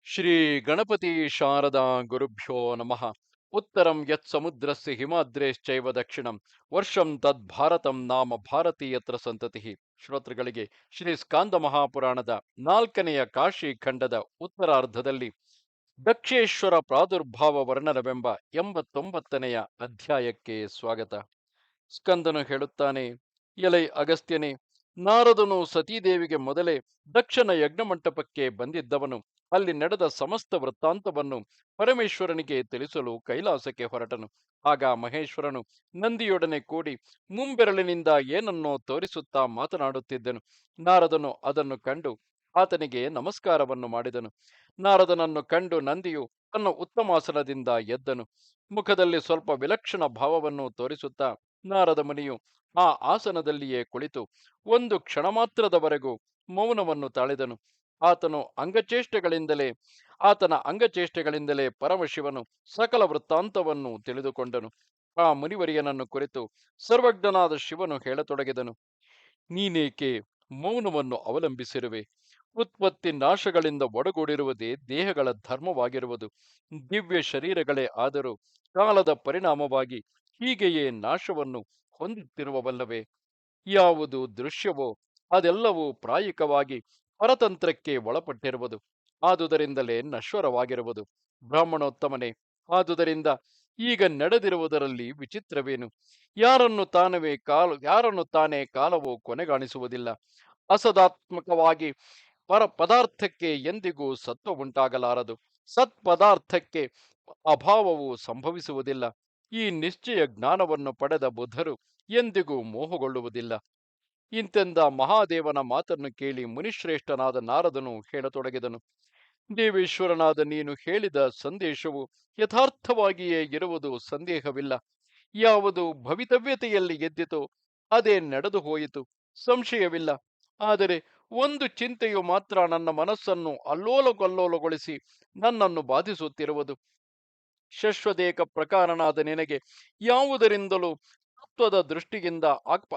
ಶ್ರೀ ಗಣಪತಿ ಶಾರದಾ ಗುರುಭ್ಯೋ ನಮಃ. ಉತ್ತರಂ ಯತ್ ಸಮುದ್ರಸ್ಯ ಹಿಮಾದ್ರೇಶ್ಚೈವ ದಕ್ಷಿಣಂ ವರ್ಷಂ ತದ್ ಭಾರತಂ ನಾಮ ಭಾರತೀಯತ್ರ ಸಂತತಿ. ಶ್ರೋತೃಗಳಿಗೆ ಶ್ರೀ ಸ್ಕಾಂದ ಮಹಾಪುರಾಣದ 4ನೆಯ ಕಾಶಿ ಖಂಡದ ಉತ್ತರಾರ್ಧದಲ್ಲಿ ದಕ್ಷೇಶ್ವರ ಪ್ರಾದುರ್ಭಾವ ವರ್ಣನವೆಂಬ 89ನೆಯ ಅಧ್ಯಾಯಕ್ಕೆ ಸ್ವಾಗತ. ಸ್ಕಂದನು ಹೇಳುತ್ತಾನೆ, ಎಲೈ ಅಗಸ್ತ್ಯನೇ, ನಾರದನು ಸತೀದೇವಿಗೆ ಮೊದಲೇ ದಕ್ಷನ ಯಜ್ಞಮಂಟಪಕ್ಕೆ ಬಂದಿದ್ದವನು ಅಲ್ಲಿ ನಡೆದ ಸಮಸ್ತ ವೃತ್ತಾಂತವನ್ನು ಪರಮೇಶ್ವರನಿಗೆ ತಿಳಿಸಲು ಕೈಲಾಸಕ್ಕೆ ಹೊರಟನು. ಆಗ ಮಹೇಶ್ವರನು ನಂದಿಯೊಡನೆ ಕೂಡಿ ಮುಂಬೆರಳಿನಿಂದ ಏನನ್ನೋ ತೋರಿಸುತ್ತಾ ಮಾತನಾಡುತ್ತಿದ್ದನು. ನಾರದನು ಅದನ್ನು ಕಂಡು ಆತನಿಗೆ ನಮಸ್ಕಾರವನ್ನು ಮಾಡಿದನು. ನಾರದನನ್ನು ಕಂಡು ನಂದಿಯು ತನ್ನ ಉತ್ತಮಾಸನದಿಂದ ಎದ್ದನು. ಮುಖದಲ್ಲಿ ಸ್ವಲ್ಪ ವಿಲಕ್ಷಣ ಭಾವವನ್ನು ತೋರಿಸುತ್ತಾ ನಾರದ ಮುನಿಯು ಆ ಆಸನದಲ್ಲಿಯೇ ಕುಳಿತು ಒಂದು ಕ್ಷಣ ಮಾತ್ರದವರೆಗೂ ಮೌನವನ್ನು ತಾಳಿದನು. ಆತನ ಅಂಗಚೇಷ್ಟೆಗಳಿಂದಲೇ ಪರಮಶಿವನು ಸಕಲ ವೃತ್ತಾಂತವನ್ನು ತಿಳಿದುಕೊಂಡನು. ಆ ಮುನಿವರಿಯನನ್ನು ಕುರಿತು ಸರ್ವಜ್ಞನಾದ ಶಿವನು ಹೇಳತೊಡಗಿದನು. ನೀನೇಕೆ ಮೌನವನ್ನು ಅವಲಂಬಿಸಿರುವೆ? ಉತ್ಪತ್ತಿ ನಾಶಗಳಿಂದ ಒಡಗೂಡಿರುವುದೇ ದೇಹಗಳ ಧರ್ಮವಾಗಿರುವುದು. ದಿವ್ಯ ಶರೀರಗಳೇ ಆದರೂ ಕಾಲದ ಪರಿಣಾಮವಾಗಿ ಹೀಗೆಯೇ ನಾಶವನ್ನು ಹೊಂದುತ್ತಿರುವವಲ್ಲವೇ? ಯಾವುದು ದೃಶ್ಯವೋ ಅದೆಲ್ಲವೂ ಪ್ರಾಯಿಕವಾಗಿ ಪರತಂತ್ರಕ್ಕೆ ಒಳಪಟ್ಟಿರುವುದು. ಆದುದರಿಂದಲೇ ನಶ್ವರವಾಗಿರುವುದು. ಬ್ರಾಹ್ಮಣೋತ್ತಮನೇ, ಆದುದರಿಂದ ಈಗ ನಡೆದಿರುವುದರಲ್ಲಿ ವಿಚಿತ್ರವೇನು? ಯಾರನ್ನು ತಾನೇ ಕಾಲವು ಕೊನೆಗಾಣಿಸುವುದಿಲ್ಲ. ಅಸದಾತ್ಮಕವಾಗಿ ಪದಾರ್ಥಕ್ಕೆ ಎಂದಿಗೂ ಸತ್ವ ಉಂಟಾಗಲಾರದು. ಸತ್ಪದಾರ್ಥಕ್ಕೆ ಅಭಾವವು ಸಂಭವಿಸುವುದಿಲ್ಲ. ಈ ನಿಶ್ಚಯ ಜ್ಞಾನವನ್ನು ಪಡೆದ ಬುದ್ಧರು ಎಂದಿಗೂ ಮೋಹಗೊಳ್ಳುವುದಿಲ್ಲ. ಇಂತೆಂದ ಮಹಾದೇವನ ಮಾತನ್ನು ಕೇಳಿ ಮುನಿಶ್ರೇಷ್ಠನಾದ ನಾರದನು ಹೇಳತೊಡಗಿದನು. ದೇವೇಶ್ವರನಾದ ನೀನು ಹೇಳಿದ ಸಂದೇಶವು ಯಥಾರ್ಥವಾಗಿಯೇ ಇರುವುದು ಸಂದೇಹವಿಲ್ಲ. ಯಾವುದು ಭವಿತವ್ಯತೆಯಲ್ಲಿ ಎದ್ದಿತೋ ಅದೇ ನಡೆದು ಹೋಯಿತು, ಸಂಶಯವಿಲ್ಲ. ಆದರೆ ಒಂದು ಚಿಂತೆಯು ಮಾತ್ರ ನನ್ನ ಮನಸ್ಸನ್ನು ಅಲ್ಲೋಲಕಲ್ಲೋಲಗೊಳಿಸಿ ನನ್ನನ್ನು ಬಾಧಿಸುತ್ತಿರುವುದು. ಶಶ್ವದೇಕ ಪ್ರಕಾರನಾದ ನಿನಗೆ ಯಾವುದರಿಂದಲೂ ತತ್ವದ ದೃಷ್ಟಿಯಿಂದ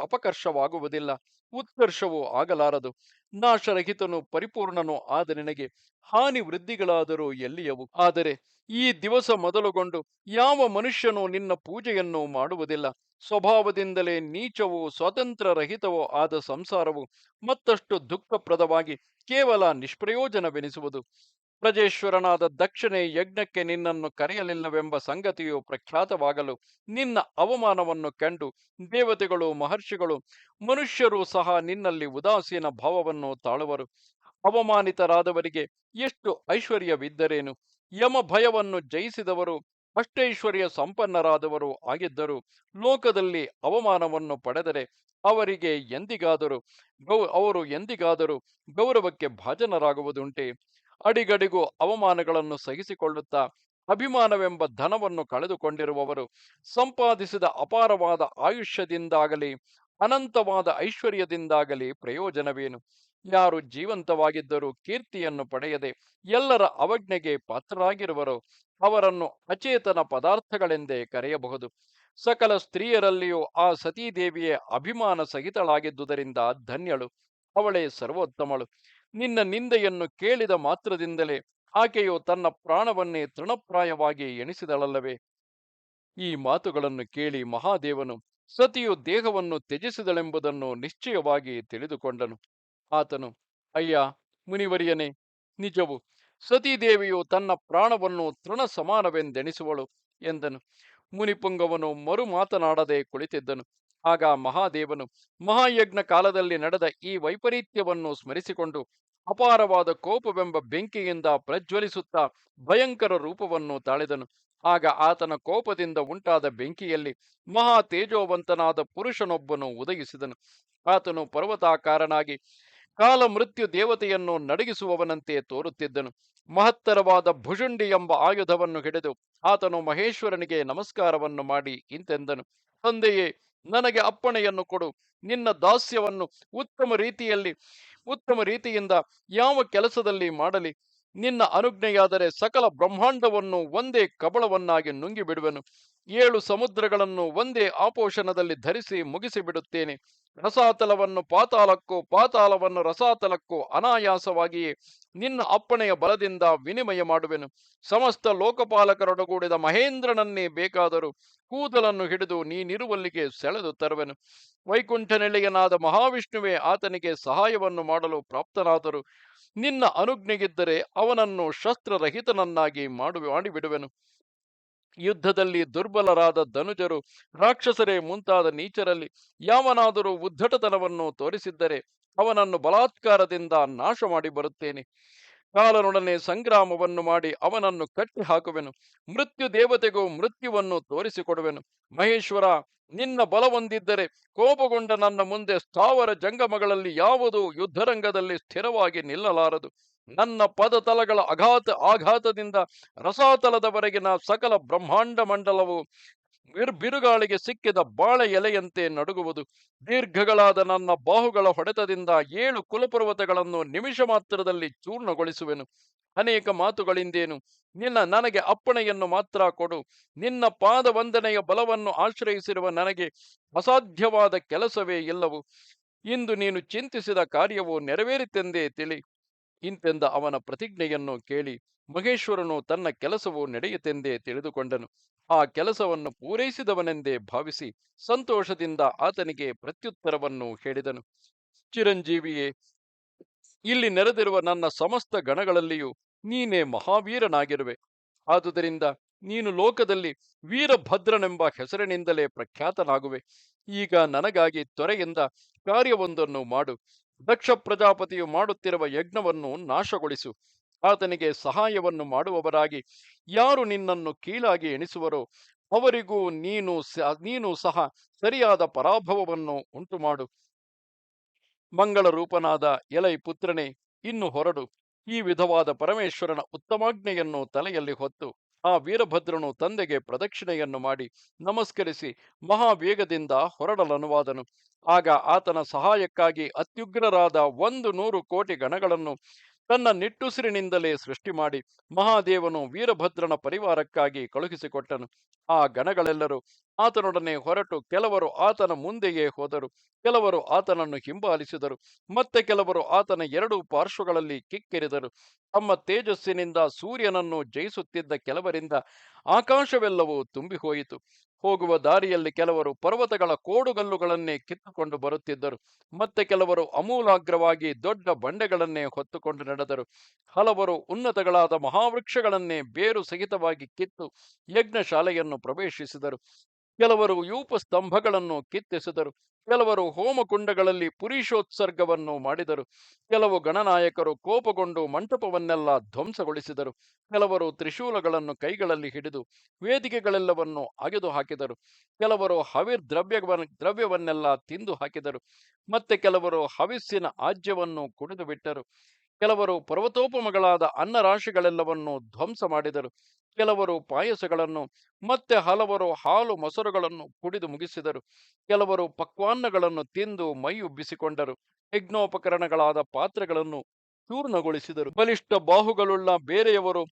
ಅಪಕರ್ಷವಾಗುವುದಿಲ್ಲ, ಉತ್ಕರ್ಷವೂ ಆಗಲಾರದು. ನಾಶರಹಿತನು ಪರಿಪೂರ್ಣನೂ ಆದ ನಿನಗೆ ಹಾನಿ ವೃದ್ಧಿಗಳಾದರೂ ಎಲ್ಲಿಯವು? ಆದರೆ ಈ ದಿವಸ ಮೊದಲುಗೊಂಡು ಯಾವ ಮನುಷ್ಯನೂ ನಿನ್ನ ಪೂಜೆಯನ್ನು ಮಾಡುವುದಿಲ್ಲ. ಸ್ವಭಾವದಿಂದಲೇ ನೀಚವೂ ಸ್ವಾತಂತ್ರ್ಯರಹಿತವೂ ಆದ ಸಂಸಾರವು ಮತ್ತಷ್ಟು ದುಃಖಪ್ರದವಾಗಿ ಕೇವಲ ನಿಷ್ಪ್ರಯೋಜನವೆನಿಸುವುದು. ಪ್ರಜೇಶ್ವರನಾದ ದಕ್ಷಿಣೆ ಯಜ್ಞಕ್ಕೆ ನಿನ್ನನ್ನು ಕರೆಯಲಿಲ್ಲವೆಂಬ ಸಂಗತಿಯು ಪ್ರಖ್ಯಾತವಾಗಲು ನಿನ್ನ ಅವಮಾನವನ್ನು ಕಂಡು ದೇವತೆಗಳು, ಮಹರ್ಷಿಗಳು, ಮನುಷ್ಯರು ಸಹ ನಿನ್ನಲ್ಲಿ ಉದಾಸೀನ ಭಾವವನ್ನು ತಾಳುವರು. ಅವಮಾನಿತರಾದವರಿಗೆ ಎಷ್ಟು ಐಶ್ವರ್ಯವಿದ್ದರೇನು? ಯಮ ಭಯವನ್ನು ಜಯಿಸಿದವರು ಅಷ್ಟೈಶ್ವರ್ಯ ಸಂಪನ್ನರಾದವರು ಆಗಿದ್ದರು ಲೋಕದಲ್ಲಿ ಅವಮಾನವನ್ನು ಪಡೆದರೆ ಅವರು ಎಂದಿಗಾದರೂ ಗೌರವಕ್ಕೆ ಭಾಜನರಾಗುವುದುಂಟೆ? ಅಡಿಗಡಿಗೂ ಅವಮಾನಗಳನ್ನು ಸಹಿಸಿಕೊಳ್ಳುತ್ತಾ ಅಭಿಮಾನವೆಂಬ ಧನವನ್ನು ಕಳೆದುಕೊಂಡಿರುವವರು ಸಂಪಾದಿಸಿದ ಅಪಾರವಾದ ಆಯುಷ್ಯದಿಂದಾಗಲಿ ಅನಂತವಾದ ಐಶ್ವರ್ಯದಿಂದಾಗಲಿ ಪ್ರಯೋಜನವೇನು? ಯಾರು ಜೀವಂತವಾಗಿದ್ದರೂ ಕೀರ್ತಿಯನ್ನು ಪಡೆಯದೆ ಎಲ್ಲರ ಅವಜ್ಞೆಗೆ ಪಾತ್ರರಾಗಿರುವರೋ ಅವರನ್ನು ಅಚೇತನ ಪದಾರ್ಥಗಳೆಂದೇ ಕರೆಯಬಹುದು. ಸಕಲ ಸ್ತ್ರೀಯರಲ್ಲಿಯೂ ಆ ಸತೀದೇವಿಯೇ ಅಭಿಮಾನ ಸಹಿತಳಾಗಿದ್ದುದರಿಂದ ಧನ್ಯಳು. ಅವಳೇ ಸರ್ವೋತ್ತಮಳು. ನಿನ್ನ ನಿಂದೆಯನ್ನು ಕೇಳಿದ ಮಾತ್ರದಿಂದಲೇ ಆಕೆಯು ತನ್ನ ಪ್ರಾಣವನ್ನೇ ತೃಣಪ್ರಾಯವಾಗಿ ಎಣಿಸಿದಳಲ್ಲವೇ? ಈ ಮಾತುಗಳನ್ನು ಕೇಳಿ ಮಹಾದೇವನು ಸತಿಯು ದೇಹವನ್ನು ತ್ಯಜಿಸಿದಳೆಂಬುದನ್ನು ನಿಶ್ಚಯವಾಗಿ ತಿಳಿದುಕೊಂಡನು. ಆತನು, ಅಯ್ಯ ಮುನಿವರಿಯನೇ, ನಿಜವು, ಸತೀದೇವಿಯು ತನ್ನ ಪ್ರಾಣವನ್ನು ತೃಣ ಸಮಾನವೆಂದೆಣಿಸುವಳು ಎಂದನು. ಮುನಿಪುಂಗವನು ಮರು ಮಾತನಾಡದೆ ಕುಳಿತಿದ್ದನು. ಆಗ ಮಹಾದೇವನು ಮಹಾಯಜ್ಞ ಕಾಲದಲ್ಲಿ ನಡೆದ ಈ ವೈಪರೀತ್ಯವನ್ನು ಸ್ಮರಿಸಿಕೊಂಡು ಅಪಾರವಾದ ಕೋಪವೆಂಬ ಬೆಂಕಿಯಿಂದ ಪ್ರಜ್ವಲಿಸುತ್ತಾ ಭಯಂಕರ ರೂಪವನ್ನು ತಾಳಿದನು. ಆಗ ಆತನ ಕೋಪದಿಂದ ಉಂಟಾದ ಬೆಂಕಿಯಲ್ಲಿ ಮಹಾ ತೇಜೋವಂತನಾದ ಪುರುಷನೊಬ್ಬನು ಉದಯಿಸಿದನು. ಆತನು ಪರ್ವತಾಕಾರನಾಗಿ ಕಾಲ ಮೃತ್ಯು ದೇವತೆಯನ್ನು ನಡಗಿಸುವವನಂತೆ ತೋರುತ್ತಿದ್ದನು. ಮಹತ್ತರವಾದ ಭುಜುಂಡಿ ಎಂಬ ಆಯುಧವನ್ನು ಹಿಡಿದು ಆತನು ಮಹೇಶ್ವರನಿಗೆ ನಮಸ್ಕಾರವನ್ನು ಮಾಡಿ ಇಂತೆಂದನು. ತಂದೆಯೇ, ನನಗೆ ಅಪ್ಪಣೆಯನ್ನು ಕೊಡು. ನಿನ್ನ ದಾಸ್ಯವನ್ನು ಉತ್ತಮ ರೀತಿಯಿಂದ ಯಾವ ಕೆಲಸದಲ್ಲಿ ಮಾಡಲಿ? ನಿನ್ನ ಅನುಜ್ಞೆಯಾದರೆ ಸಕಲ ಬ್ರಹ್ಮಾಂಡವನ್ನು ಒಂದೇ ಕಬಳವನ್ನಾಗಿ ನುಂಗಿ ಬಿಡುವೆನು. 7 ಸಮುದ್ರಗಳನ್ನು ಒಂದೇ ಆಪೋಷಣದಲ್ಲಿ ಧರಿಸಿ ಮುಗಿಸಿ ಬಿಡುತ್ತೇನೆ. ರಸಾತಲವನ್ನು ಪಾತಾಳಕ್ಕೂ ಪಾತಾಳವನ್ನು ರಸಾತಲಕ್ಕೂ ಅನಾಯಾಸವಾಗಿಯೇ ನಿನ್ನ ಅಪ್ಪಣೆಯ ಬಲದಿಂದ ವಿನಿಮಯ ಮಾಡುವೆನು. ಸಮಸ್ತ ಲೋಕಪಾಲಕರೊಡಗೂಡಿದ ಮಹೇಂದ್ರನನ್ನೇ ಬೇಕಾದರೂ ಕೂದಲನ್ನು ಹಿಡಿದು ನೀನಿರುವಲ್ಲಿಗೆ ಸೆಳೆದು ತರುವೆನು. ವೈಕುಂಠ ನಿಲಯನಾದ ಮಹಾವಿಷ್ಣುವೇ ಆತನಿಗೆ ಸಹಾಯವನ್ನು ಮಾಡಲು ಪ್ರಾಪ್ತನಾದರೂ ನಿನ್ನ ಅನುಜ್ಞೆಗಿದ್ದರೆ ಅವನನ್ನು ಶಸ್ತ್ರರಹಿತನನ್ನಾಗಿ ಮಾಡಿಬಿಡುವೆನು. ಯುದ್ಧದಲ್ಲಿ ದುರ್ಬಲರಾದ ಧನುಜರು, ರಾಕ್ಷಸರೇ ಮುಂತಾದ ನೀಚರಲ್ಲಿ ಯಾವನಾದರೂ ಉದ್ಧಟತನವನ್ನು ತೋರಿಸಿದ್ದರೆ ಅವನನ್ನು ಬಲಾತ್ಕಾರದಿಂದ ನಾಶ ಮಾಡಿ ಬರುತ್ತೇನೆ. ಕಾಲನೊಡನೆ ಸಂಗ್ರಾಮವನ್ನು ಮಾಡಿ ಅವನನ್ನು ಕಟ್ಟಿ ಹಾಕುವೆನು. ಮೃತ್ಯು ದೇವತೆಗೂ ಮೃತ್ಯುವನ್ನು ತೋರಿಸಿಕೊಡುವೆನು. ಮಹೇಶ್ವರ, ನಿನ್ನ ಬಲವೊಂದಿದ್ದರೆ ಕೋಪಗೊಂಡ ನನ್ನ ಮುಂದೆ ಸ್ಥಾವರ ಜಂಗಮಗಳಲ್ಲಿ ಯಾವುದೂ ಯುದ್ಧರಂಗದಲ್ಲಿ ಸ್ಥಿರವಾಗಿ ನಿಲ್ಲಲಾರದು. ನನ್ನ ಪದತಲಗಳ ಆಘಾತದಿಂದ ರಸಾತಲದವರೆಗಿನ ಸಕಲ ಬ್ರಹ್ಮಾಂಡ ಮಂಡಲವು ಬಿರುಗಾಳಿಗೆ ಸಿಕ್ಕಿದ ಬಾಳೆ ಎಲೆಯಂತೆ ನಡುಗುವುದು. ದೀರ್ಘಗಳಾದ ನನ್ನ ಬಾಹುಗಳ ಹೊಡೆತದಿಂದ 7 ಕುಲಪರ್ವತಗಳನ್ನು ನಿಮಿಷ ಮಾತ್ರದಲ್ಲಿ ಚೂರ್ಣಗೊಳಿಸುವೆನು. ಅನೇಕ ಮಾತುಗಳಿಂದೇನು, ನನಗೆ ಅಪ್ಪಣೆಯನ್ನು ಮಾತ್ರ ಕೊಡು. ನಿನ್ನ ಪಾದ ವಂದನೆಯ ಬಲವನ್ನು ಆಶ್ರಯಿಸಿರುವ ನನಗೆ ಅಸಾಧ್ಯವಾದ ಕೆಲಸವೇ ಇಲ್ಲವು. ಇಂದು ನೀನು ಚಿಂತಿಸಿದ ಕಾರ್ಯವು ನೆರವೇರಿತೆಂದೇ ತಿಳಿ. ಇಂತೆಂದ ಅವನ ಪ್ರತಿಜ್ಞೆಯನ್ನು ಕೇಳಿ ಮಹೇಶ್ವರನು ತನ್ನ ಕೆಲಸವು ನಡೆಯಿತೆಂದೇ ತಿಳಿದುಕೊಂಡನು. ಆ ಕೆಲಸವನ್ನು ಪೂರೈಸಿದವನೆಂದೇ ಭಾವಿಸಿ ಸಂತೋಷದಿಂದ ಆತನಿಗೆ ಪ್ರತ್ಯುತ್ತರವನ್ನು ಹೇಳಿದನು. ಚಿರಂಜೀವಿಯೇ, ಇಲ್ಲಿ ನೆರೆದಿರುವ ನನ್ನ ಸಮಸ್ತ ಗಣಗಳಲ್ಲಿಯೂ ನೀನೇ ಮಹಾವೀರನಾಗಿರುವೆ. ಆದುದರಿಂದ ನೀನು ಲೋಕದಲ್ಲಿ ವೀರಭದ್ರನೆಂಬ ಹೆಸರಿನಿಂದಲೇ ಪ್ರಖ್ಯಾತನಾಗುವೆ. ಈಗ ನನಗಾಗಿ ತ್ವರೆಯಿಂದ ಕಾರ್ಯವೊಂದನ್ನು ಮಾಡು. ದಕ್ಷ ಪ್ರಜಾಪತಿಯು ಮಾಡುತ್ತಿರುವ ಯಜ್ಞವನ್ನು ನಾಶಗೊಳಿಸು. ಆತನಿಗೆ ಸಹಾಯವನ್ನು ಮಾಡುವವರಾಗಿ ಯಾರು ನಿನ್ನನ್ನು ಕೀಳಾಗಿ ಎಣಿಸುವರೋ ಅವರಿಗೂ ನೀನು ಸಹ ಸರಿಯಾದ ಪರಾಭವವನ್ನು ಉಂಟುಮಾಡು. ಮಂಗಳ ರೂಪನಾದ ಎಲೈ ಪುತ್ರನೇ, ಇನ್ನು ಹೊರಡು. ಈ ವಿಧವಾದ ಪರಮೇಶ್ವರನ ಉತ್ತಮಾಜ್ಞೆಯನ್ನು ತಲೆಯಲ್ಲಿ ಹೊತ್ತು ಆ ವೀರಭದ್ರನು ತಂದೆಗೆ ಪ್ರದಕ್ಷಿಣೆಯನ್ನು ಮಾಡಿ ನಮಸ್ಕರಿಸಿ ಮಹಾವೇಗದಿಂದ ಹೊರಡಲನುವಾದನು. ಆಗ ಆತನ ಸಹಾಯಕ್ಕಾಗಿ ಅತ್ಯುಗ್ರರಾದ 100 ಕೋಟಿ ಗಣಗಳನ್ನು ತನ್ನ ನಿಟ್ಟುಸಿರಿನಿಂದಲೇ ಸೃಷ್ಟಿ ಮಾಡಿ ಮಹಾದೇವನು ವೀರಭದ್ರನ ಪರಿವಾರಕ್ಕಾಗಿ ಕಳುಹಿಸಿಕೊಟ್ಟನು. ಆ ಗಣಗಳೆಲ್ಲರೂ ಆತನೊಡನೆ ಹೊರಟು ಕೆಲವರು ಆತನ ಮುಂದೆಯೇ ಹೋದರು, ಕೆಲವರು ಆತನನ್ನು ಹಿಂಬಾಲಿಸಿದರು, ಮತ್ತೆ ಕೆಲವರು ಆತನ 2 ಪಾರ್ಶ್ವಗಳಲ್ಲಿ ಕಿಕ್ಕಿರಿದರು. ತಮ್ಮ ತೇಜಸ್ಸಿನಿಂದ ಸೂರ್ಯನನ್ನು ಜಯಿಸುತ್ತಿದ್ದ ಕೆಲವರಿಂದ ಆಕಾಶವೆಲ್ಲವೂ ತುಂಬಿ ಹೋಯಿತು. ಹೋಗುವ ದಾರಿಯಲ್ಲಿ ಕೆಲವರು ಪರ್ವತಗಳ ಕೋಡುಗಲ್ಲುಗಳನ್ನೇ ಕಿತ್ತುಕೊಂಡು ಬರುತ್ತಿದ್ದರು. ಮತ್ತೆ ಕೆಲವರು ಅಮೂಲಾಗ್ರವಾಗಿ ದೊಡ್ಡ ಬಂಡೆಗಳನ್ನೇ ಹೊತ್ತುಕೊಂಡು ನಡೆದರು. ಹಲವರು ಉನ್ನತಗಳಾದ ಮಹಾವೃಕ್ಷಗಳನ್ನೇ ಬೇರು ಸಹಿತವಾಗಿ ಕಿತ್ತು ಯಜ್ಞಶಾಲೆಯನ್ನು ಪ್ರವೇಶಿಸಿದರು. ಕೆಲವರು ಯೂಪ ಸ್ತಂಭಗಳನ್ನು ಕಿತ್ತೆಸೆದರು. ಕೆಲವರು ಹೋಮಕುಂಡಗಳಲ್ಲಿ ಪುರುಷೋತ್ಸರ್ಗವನ್ನು ಮಾಡಿದರು. ಕೆಲವು ಗಣನಾಯಕರು ಕೋಪಗೊಂಡು ಮಂಟಪವನ್ನೆಲ್ಲ ಧ್ವಂಸಗೊಳಿಸಿದರು. ಕೆಲವರು ತ್ರಿಶೂಲಗಳನ್ನು ಕೈಗಳಲ್ಲಿ ಹಿಡಿದು ವೇದಿಕೆಗಳೆಲ್ಲವನ್ನು ಅಗೆದು ಹಾಕಿದರು. ಕೆಲವರು ದ್ರವ್ಯವನ್ನೆಲ್ಲ ತಿಂದು ಹಾಕಿದರು. ಮತ್ತೆ ಕೆಲವರು ಹವಿಸ್ಸಿನ ಆಜ್ಯವನ್ನು ಕುಡಿದು ಬಿಟ್ಟರು. ಕೆಲವರು ಪರ್ವತೋಪಮಗಳಾದ ಅನ್ನರಾಶಿಗಳೆಲ್ಲವನ್ನು ಧ್ವಂಸ ಮಾಡಿದರು. ಕೆಲವರು ಪಾಯಸಗಳನ್ನು, ಮತ್ತೆ ಹಲವರು ಹಾಲು ಮೊಸರುಗಳನ್ನು ಕುಡಿದು ಮುಗಿಸಿದರು. ಕೆಲವರು ಪಕ್ವಾನ್ನಗಳನ್ನು ತಿಂದು ಮೈ ಉಬ್ಬಿಸಿಕೊಂಡರು. ಯಜ್ಞೋಪಕರಣಗಳಾದ ಪಾತ್ರೆಗಳನ್ನು ಚೂರ್ಣಗೊಳಿಸಿದರು. ಬಲಿಷ್ಠ ಬಾಹುಗಳುಳ್ಳ ಬೇರೆಯವರು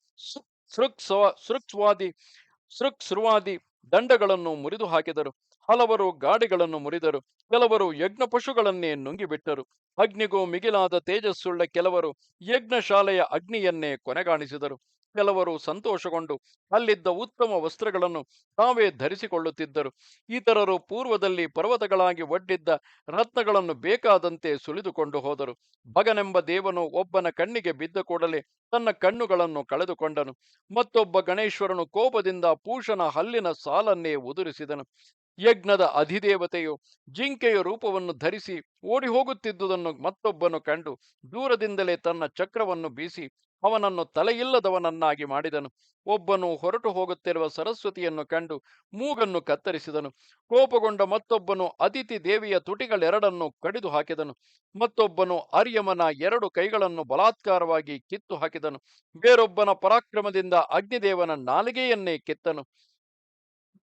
ಸೃಕ್ಸ್ವಾದಿ ದಂಡಗಳನ್ನು ಮುರಿದು ಹಾಕಿದರು. ಹಲವರು ಗಾಡಿಗಳನ್ನು ಮುರಿದರು. ಕೆಲವರು ಯಜ್ಞ ಪಶುಗಳನ್ನೇ ನುಂಗಿಬಿಟ್ಟರು. ಅಗ್ನಿಗೂ ಮಿಗಿಲಾದ ತೇಜಸ್ಸುಳ್ಳ ಕೆಲವರು ಯಜ್ಞಶಾಲೆಯ ಅಗ್ನಿಯನ್ನೇ ಕೊನೆಗಾಣಿಸಿದರು. ಕೆಲವರು ಸಂತೋಷಗೊಂಡು ಅಲ್ಲಿದ್ದ ಉತ್ತಮ ವಸ್ತ್ರಗಳನ್ನು ತಾವೇ ಧರಿಸಿಕೊಳ್ಳುತ್ತಿದ್ದರು. ಇತರರು ಪೂರ್ವದಲ್ಲಿ ಪರ್ವತಗಳಾಗಿ ಒಡ್ಡಿದ್ದ ರತ್ನಗಳನ್ನು ಬೇಕಾದಂತೆ ಸುಲಿದುಕೊಂಡು ಹೋದರು. ಭಗನೆಂಬ ದೇವನು ಒಬ್ಬನ ಕಣ್ಣಿಗೆ ಬಿದ್ದ ಕೂಡಲೇ ತನ್ನ ಕಣ್ಣುಗಳನ್ನು ಕಳೆದುಕೊಂಡನು. ಮತ್ತೊಬ್ಬ ಗಣೇಶ್ವರನು ಕೋಪದಿಂದ ಪೂಷನ ಹಲ್ಲಿನ ಸಾಲನ್ನೇ ಉದುರಿಸಿದನು. ಯಜ್ಞದ ಅಧಿದೇವತೆಯು ಜಿಂಕೆಯ ರೂಪವನ್ನು ಧರಿಸಿ ಓಡಿ ಹೋಗುತ್ತಿದ್ದುದನ್ನು ಮತ್ತೊಬ್ಬನು ಕಂಡು ದೂರದಿಂದಲೇ ತನ್ನ ಚಕ್ರವನ್ನು ಬೀಸಿ ಅವನನ್ನು ತಲೆಯಿಲ್ಲದವನನ್ನಾಗಿ ಮಾಡಿದನು. ಒಬ್ಬನು ಹೊರಟು ಹೋಗುತ್ತಿರುವ ಸರಸ್ವತಿಯನ್ನು ಕಂಡು ಮೂಗನ್ನು ಕತ್ತರಿಸಿದನು. ಕೋಪಗೊಂಡ ಮತ್ತೊಬ್ಬನು ಅದಿತಿ ದೇವಿಯ ತುಟಿಗಳೆರಡನ್ನು ಕಡಿದು ಹಾಕಿದನು. ಮತ್ತೊಬ್ಬನು ಆರ್ಯಮನ 2 ಕೈಗಳನ್ನು ಬಲಾತ್ಕಾರವಾಗಿ ಕಿತ್ತು ಹಾಕಿದನು. ಬೇರೊಬ್ಬನ ಪರಾಕ್ರಮದಿಂದ ಅಗ್ನಿದೇವನ ನಾಲಿಗೆಯನ್ನೇ ಕಿತ್ತನು.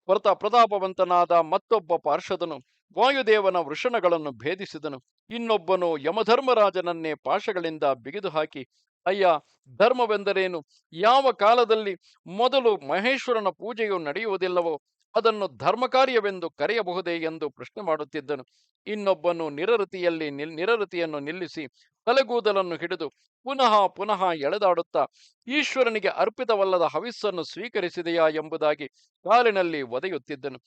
ಪ್ರತಾಪವಂತನಾದ ಮತ್ತೊಬ್ಬ ಪಾರ್ಷದನು ವಾಯುದೇವನ ವೃಷಣಗಳನ್ನು ಭೇದಿಸಿದನು. ಇನ್ನೊಬ್ಬನು ಯಮಧರ್ಮರಾಜನನ್ನೇ ಪಾಶಗಳಿಂದ ಬಿಗಿದು ಹಾಕಿ, ಅಯ್ಯ, ಧರ್ಮವೆಂದರೇನು? ಯಾವ ಕಾಲದಲ್ಲಿ ಮೊದಲು ಮಹೇಶ್ವರನ ಪೂಜೆಯು ನಡೆಯುವುದಿಲ್ಲವೋ ಅದನ್ನು ಧರ್ಮಕಾರ್ಯವೆಂದು ಕರೆಯಬಹುದೇ ಎಂದು ಪ್ರಶ್ನೆ ಮಾಡುತ್ತಿದ್ದನು. ಇನ್ನೊಬ್ಬನು ನಿರರತಿಯನ್ನು ನಿಲ್ಲಿಸಿ ತಲೆಗೂದಲನ್ನು ಹಿಡಿದು ಪುನಃ ಪುನಃ ಎಳೆದಾಡುತ್ತಾ ಈಶ್ವರನಿಗೆ ಅರ್ಪಿತವಲ್ಲದ ಹವಿಸ್ಸನ್ನು ಸ್ವೀಕರಿಸಿದೆಯಾ ಎಂಬುದಾಗಿ ಕಾಲಿನಲ್ಲಿ ಒದೆಯುತ್ತಿದ್ದನು.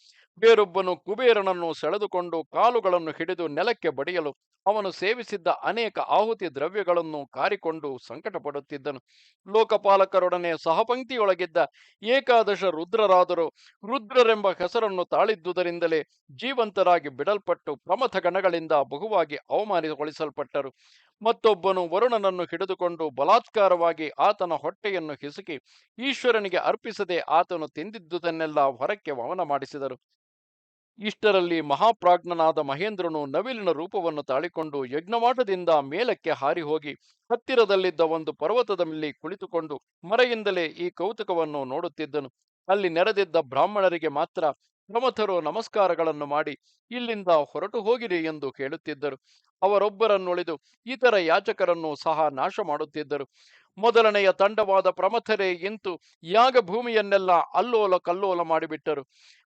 ಬೇರೊಬ್ಬನು ಕುಬೇರನನ್ನು ಸೆಳೆದುಕೊಂಡು ಕಾಲುಗಳನ್ನು ಹಿಡಿದು ನೆಲಕ್ಕೆ ಬಡಿಯಲು ಅವನು ಸೇವಿಸಿದ್ದ ಅನೇಕ ಆಹುತಿ ದ್ರವ್ಯಗಳನ್ನು ಕಾರಿಕೊಂಡು ಸಂಕಟಪಡುತ್ತಿದ್ದನು. ಲೋಕಪಾಲಕರೊಡನೆ ಸಹಪಂಕ್ತಿಯೊಳಗಿದ್ದ ಏಕಾದಶ ರುದ್ರರಾದರೂ ರುದ್ರರೆಂಬ ಹೆಸರನ್ನು ತಾಳಿದ್ದುದರಿಂದಲೇ ಜೀವಂತರಾಗಿ ಬಿಡಲ್ಪಟ್ಟು ಪ್ರಮಥ ಗಣಗಳಿಂದ ಬಹುವಾಗಿ ಅವಮಾನಗೊಳಿಸಲ್ಪಟ್ಟರು. ಮತ್ತೊಬ್ಬನು ವರುಣನನ್ನು ಹಿಡಿದುಕೊಂಡು ಬಲಾತ್ಕಾರವಾಗಿ ಆತನ ಹೊಟ್ಟೆಯನ್ನು ಹಿಸುಕಿ ಈಶ್ವರನಿಗೆ ಅರ್ಪಿಸದೆ ಆತನು ತಿಂದಿದ್ದುದನ್ನೆಲ್ಲ ಹೊರಕ್ಕೆ ವಮನ ಮಾಡಿಸಿದರು. ಇಷ್ಟರಲ್ಲಿ ಮಹಾಪ್ರಾಜ್ಞನಾದ ಮಹೇಂದ್ರನು ನವಿಲಿನ ರೂಪವನ್ನು ತಾಳಿಕೊಂಡು ಯಜ್ಞವಾಟದಿಂದ ಮೇಲಕ್ಕೆ ಹಾರಿ ಹೋಗಿ ಹತ್ತಿರದಲ್ಲಿದ್ದ ಒಂದು ಪರ್ವತದ ಮೇಲೆ ಕುಳಿತುಕೊಂಡು ಮರೆಯಿಂದಲೇ ಈ ಕೌತುಕವನ್ನು ನೋಡುತ್ತಿದ್ದನು. ಅಲ್ಲಿ ನೆರೆದಿದ್ದ ಬ್ರಾಹ್ಮಣರಿಗೆ ಮಾತ್ರ ಪ್ರಮಥರು ನಮಸ್ಕಾರಗಳನ್ನು ಮಾಡಿ ಇಲ್ಲಿಂದ ಹೊರಟು ಹೋಗಿರಿ ಎಂದು ಹೇಳುತ್ತಿದ್ದರು. ಅವರೊಬ್ಬರನ್ನುಳಿದು ಇತರ ಯಾಚಕರನ್ನು ಸಹ ನಾಶ ಮಾಡುತ್ತಿದ್ದರು. ಮೊದಲನೆಯ ತಂಡವಾದ ಪ್ರಮಥರೇ ಇಂತು ಯಾಗ ಭೂಮಿಯನ್ನೆಲ್ಲ ಅಲ್ಲೋಲ ಕಲ್ಲೋಲ ಮಾಡಿಬಿಟ್ಟರು.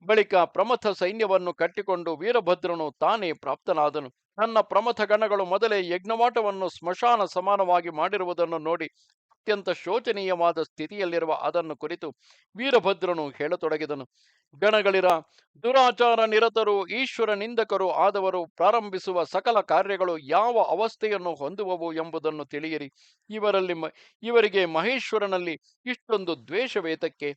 ಬಳಿಕ ಪ್ರಮಥ ಸೈನ್ಯವನ್ನು ಕಟ್ಟಿಕೊಂಡು ವೀರಭದ್ರನು ತಾನೇ ಪ್ರಾಪ್ತನಾದನು. ತನ್ನ ಪ್ರಮಥ ಗಣಗಳು ಮೊದಲೇ ಯಜ್ಞವಾಟವನ್ನು ಸ್ಮಶಾನ ಸಮಾನವಾಗಿ ಮಾಡಿರುವುದನ್ನು ನೋಡಿ ಅತ್ಯಂತ ಶೋಚನೀಯವಾದ ಸ್ಥಿತಿಯಲ್ಲಿರುವ ಅದನ್ನು ಕುರಿತು ವೀರಭದ್ರನು ಹೇಳತೊಡಗಿದನು. ಗಣಗಳಿರ ದುರಾಚಾರ ನಿರತರು ಈಶ್ವರ ನಿಂದಕರು ಆದವರು ಪ್ರಾರಂಭಿಸುವ ಸಕಲ ಕಾರ್ಯಗಳು ಯಾವ ಅವಸ್ಥೆಯನ್ನು ಹೊಂದುವವು ಎಂಬುದನ್ನು ತಿಳಿಯಿರಿ. ಇವರಿಗೆ ಮಹೇಶ್ವರನಲ್ಲಿ ಇಷ್ಟೊಂದು ದ್ವೇಷವೇತಕ್ಕೆ?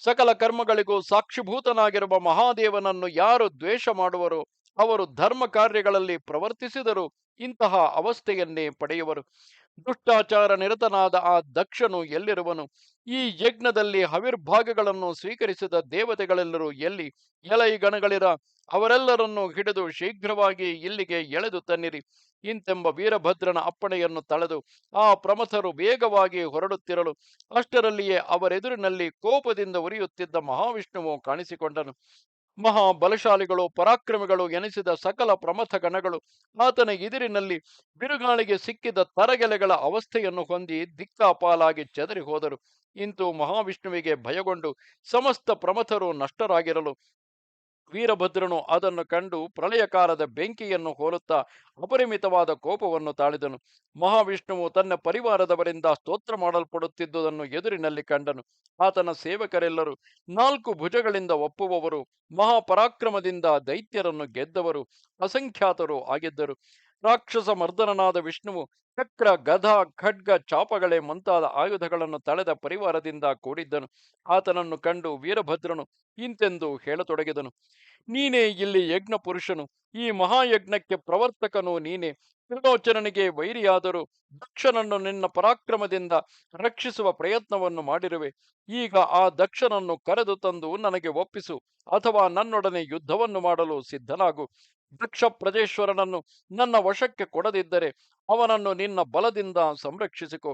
ಸಕಲ ಕರ್ಮಗಳಿಗೂ ಸಾಕ್ಷಿಭೂತನಾಗಿರುವ ಮಹಾದೇವನನ್ನು ಯಾರು ದ್ವೇಷ ಮಾಡುವರೋ ಅವರು ಧರ್ಮ ಕಾರ್ಯಗಳಲ್ಲಿ ಪ್ರವರ್ತಿಸಿದರೂ ಇಂತಹ ಅವಸ್ಥೆಯನ್ನೇ ಪಡೆಯುವರು. ದುಷ್ಟಾಚಾರ ನಿರತನಾದ ಆ ದಕ್ಷನು ಎಲ್ಲಿರುವನು? ಈ ಯಜ್ಞದಲ್ಲಿ ಹವಿರ್ಭಾಗಗಳನ್ನು ಸ್ವೀಕರಿಸಿದ ದೇವತೆಗಳೆಲ್ಲರೂ ಎಲ್ಲಿ? ಎಲೈ ಗಣಗಳಿರ, ಅವರೆಲ್ಲರನ್ನೂ ಹಿಡಿದು ಶೀಘ್ರವಾಗಿ ಇಲ್ಲಿಗೆ ಎಳೆದು ತನ್ನಿರಿ. ಇಂತೆಂಬ ವೀರಭದ್ರನ ಅಪ್ಪಣೆಯನ್ನು ತಳೆದು ಆ ಪ್ರಮಥರು ವೇಗವಾಗಿ ಹೊರಡುತ್ತಿರಲು ಅಷ್ಟರಲ್ಲಿಯೇ ಅವರೆದುರಿನಲ್ಲಿ ಕೋಪದಿಂದ ಉರಿಯುತ್ತಿದ್ದ ಮಹಾವಿಷ್ಣುವು ಕಾಣಿಸಿಕೊಂಡನು. ಮಹಾಬಲಶಾಲಿಗಳು ಪರಾಕ್ರಮಿಗಳು ಎನಿಸಿದ ಸಕಲ ಪ್ರಮಥ ಗಣಗಳು ಆತನ ಎದುರಿನಲ್ಲಿ ಬಿರುಗಾಳಿಗೆ ಸಿಕ್ಕಿದ ತರಗೆಲೆಗಳ ಅವಸ್ಥೆಯನ್ನು ಹೊಂದಿ ದಿಕ್ಕಾಪಾಲಾಗಿ ಚೆದರಿ ಹೋದರು. ಇಂತು ಮಹಾವಿಷ್ಣುವಿಗೆ ಭಯಗೊಂಡು ಸಮಸ್ತ ಪ್ರಮಥರು ನಷ್ಟರಾಗಿರಲು ವೀರಭದ್ರನು ಅದನ್ನು ಕಂಡು ಪ್ರಳಯಕಾಲದ ಬೆಂಕಿಯನ್ನು ಹೋಲುತ್ತಾ ಅಪರಿಮಿತವಾದ ಕೋಪವನ್ನು ತಾಳಿದನು. ಮಹಾವಿಷ್ಣುವು ತನ್ನ ಪರಿವಾರದವರಿಂದ ಸ್ತೋತ್ರ ಮಾಡಲ್ಪಡುತ್ತಿದ್ದುದನ್ನು ಎದುರಿನಲ್ಲಿ ಕಂಡನು. ಆತನ ಸೇವಕರೆಲ್ಲರೂ 4 ಭುಜಗಳಿಂದ ಒಪ್ಪುವವರು, ಮಹಾಪರಾಕ್ರಮದಿಂದ ದೈತ್ಯರನ್ನು ಗೆದ್ದವರು, ಅಸಂಖ್ಯಾತರು ಆಗಿದ್ದರು. ರಾಕ್ಷಸ ಮರ್ದನನಾದ ವಿಷ್ಣುವು ಚಕ್ರ, ಗದ, ಖಡ್ಗ, ಚಾಪಗಳೇ ಮುಂತಾದ ಆಯುಧಗಳನ್ನು ತಳೆದ ಪರಿವಾರದಿಂದ ಕೂಡಿದ್ದನು. ಆತನನ್ನು ಕಂಡು ವೀರಭದ್ರನು ಇಂತೆಂದು ಹೇಳತೊಡಗಿದನು. ನೀನೇ ಇಲ್ಲಿ ಯಜ್ಞ ಪುರುಷನು, ಈ ಮಹಾಯಜ್ಞಕ್ಕೆ ಪ್ರವರ್ತಕನು ನೀನೇ. ತ್ರಿಲೋಚನನಿಗೆ ವೈರಿಯಾದರೂ ದಕ್ಷನನ್ನು ನಿನ್ನ ಪರಾಕ್ರಮದಿಂದ ರಕ್ಷಿಸುವ ಪ್ರಯತ್ನವನ್ನು ಮಾಡಿರುವೆ. ಈಗ ಆ ದಕ್ಷನನ್ನು ಕರೆದು ತಂದು ನನಗೆ ಒಪ್ಪಿಸು, ಅಥವಾ ನನ್ನೊಡನೆ ಯುದ್ಧವನ್ನು ಮಾಡಲು ಸಿದ್ಧನಾಗು. ದಕ್ಷ ಪ್ರಜೇಶ್ವರನನ್ನು ನನ್ನ ವಶಕ್ಕೆ ಕೊಡದಿದ್ದರೆ ಅವನನ್ನು ನಿನ್ನ ಬಲದಿಂದ ಸಂರಕ್ಷಿಸಿಕೊ.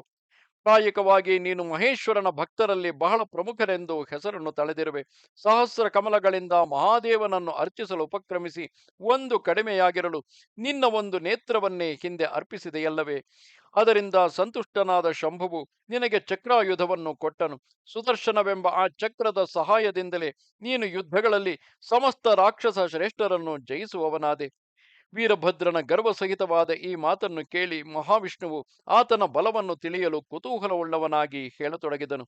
ಪ್ರಾಯಿಕವಾಗಿ ನೀನು ಮಹೇಶ್ವರನ ಭಕ್ತರಲ್ಲಿ ಬಹಳ ಪ್ರಮುಖರೆಂದು ಹೆಸರನ್ನು ತಳೆದಿರುವೆ. ಸಹಸ್ರ ಕಮಲಗಳಿಂದ ಮಹಾದೇವನನ್ನು ಅರ್ಚಿಸಲು ಉಪಕ್ರಮಿಸಿ ಒಂದು ಕಡಿಮೆಯಾಗಿರಲು ನಿನ್ನ ಒಂದು ನೇತ್ರವನ್ನೇ ಹಿಂದೆ ಅರ್ಪಿಸಿದೆಯಲ್ಲವೇ? ಅದರಿಂದ ಸಂತುಷ್ಟನಾದ ಶಂಭುವು ನಿನಗೆ ಚಕ್ರಾಯುಧವನ್ನು ಕೊಟ್ಟನು. ಸುದರ್ಶನವೆಂಬ ಆ ಚಕ್ರದ ಸಹಾಯದಿಂದಲೇ ನೀನು ಯುದ್ಧಗಳಲ್ಲಿ ಸಮಸ್ತ ರಾಕ್ಷಸ ಶ್ರೇಷ್ಠರನ್ನು ಜಯಿಸುವವನಾದೆ. ವೀರಭದ್ರನ ಗರ್ವಸಹಿತವಾದ ಈ ಮಾತನ್ನು ಕೇಳಿ ಮಹಾವಿಷ್ಣುವು ಆತನ ಬಲವನ್ನು ತಿಳಿಯಲು ಕುತೂಹಲವುಳ್ಳವನಾಗಿ ಹೇಳತೊಡಗಿದನು.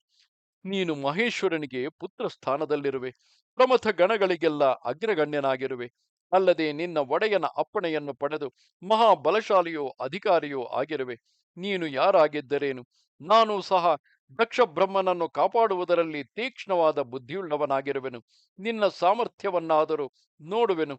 ನೀನು ಮಹೇಶ್ವರನಿಗೆ ಪುತ್ರ ಸ್ಥಾನದಲ್ಲಿರುವೆ, ಪ್ರಮಥ ಗಣಗಳಿಗೆಲ್ಲ ಅಗ್ರಗಣ್ಯನಾಗಿರುವೆ. ಅಲ್ಲದೆ ನಿನ್ನ ಒಡೆಯನ ಅಪ್ಪಣೆಯನ್ನು ಪಡೆದು ಮಹಾಬಲಶಾಲಿಯೋ ಅಧಿಕಾರಿಯೋ ಆಗಿರುವೆ. ನೀನು ಯಾರಾಗಿದ್ದರೇನು? ನಾನು ಸಹ ದಕ್ಷ ಬ್ರಹ್ಮನನ್ನು ಕಾಪಾಡುವುದರಲ್ಲಿ ತೀಕ್ಷ್ಣವಾದ ಬುದ್ಧಿಯುಳ್ಳವನಾಗಿರುವೆನು. ನಿನ್ನ ಸಾಮರ್ಥ್ಯವನ್ನಾದರೂ ನೋಡುವೆನು.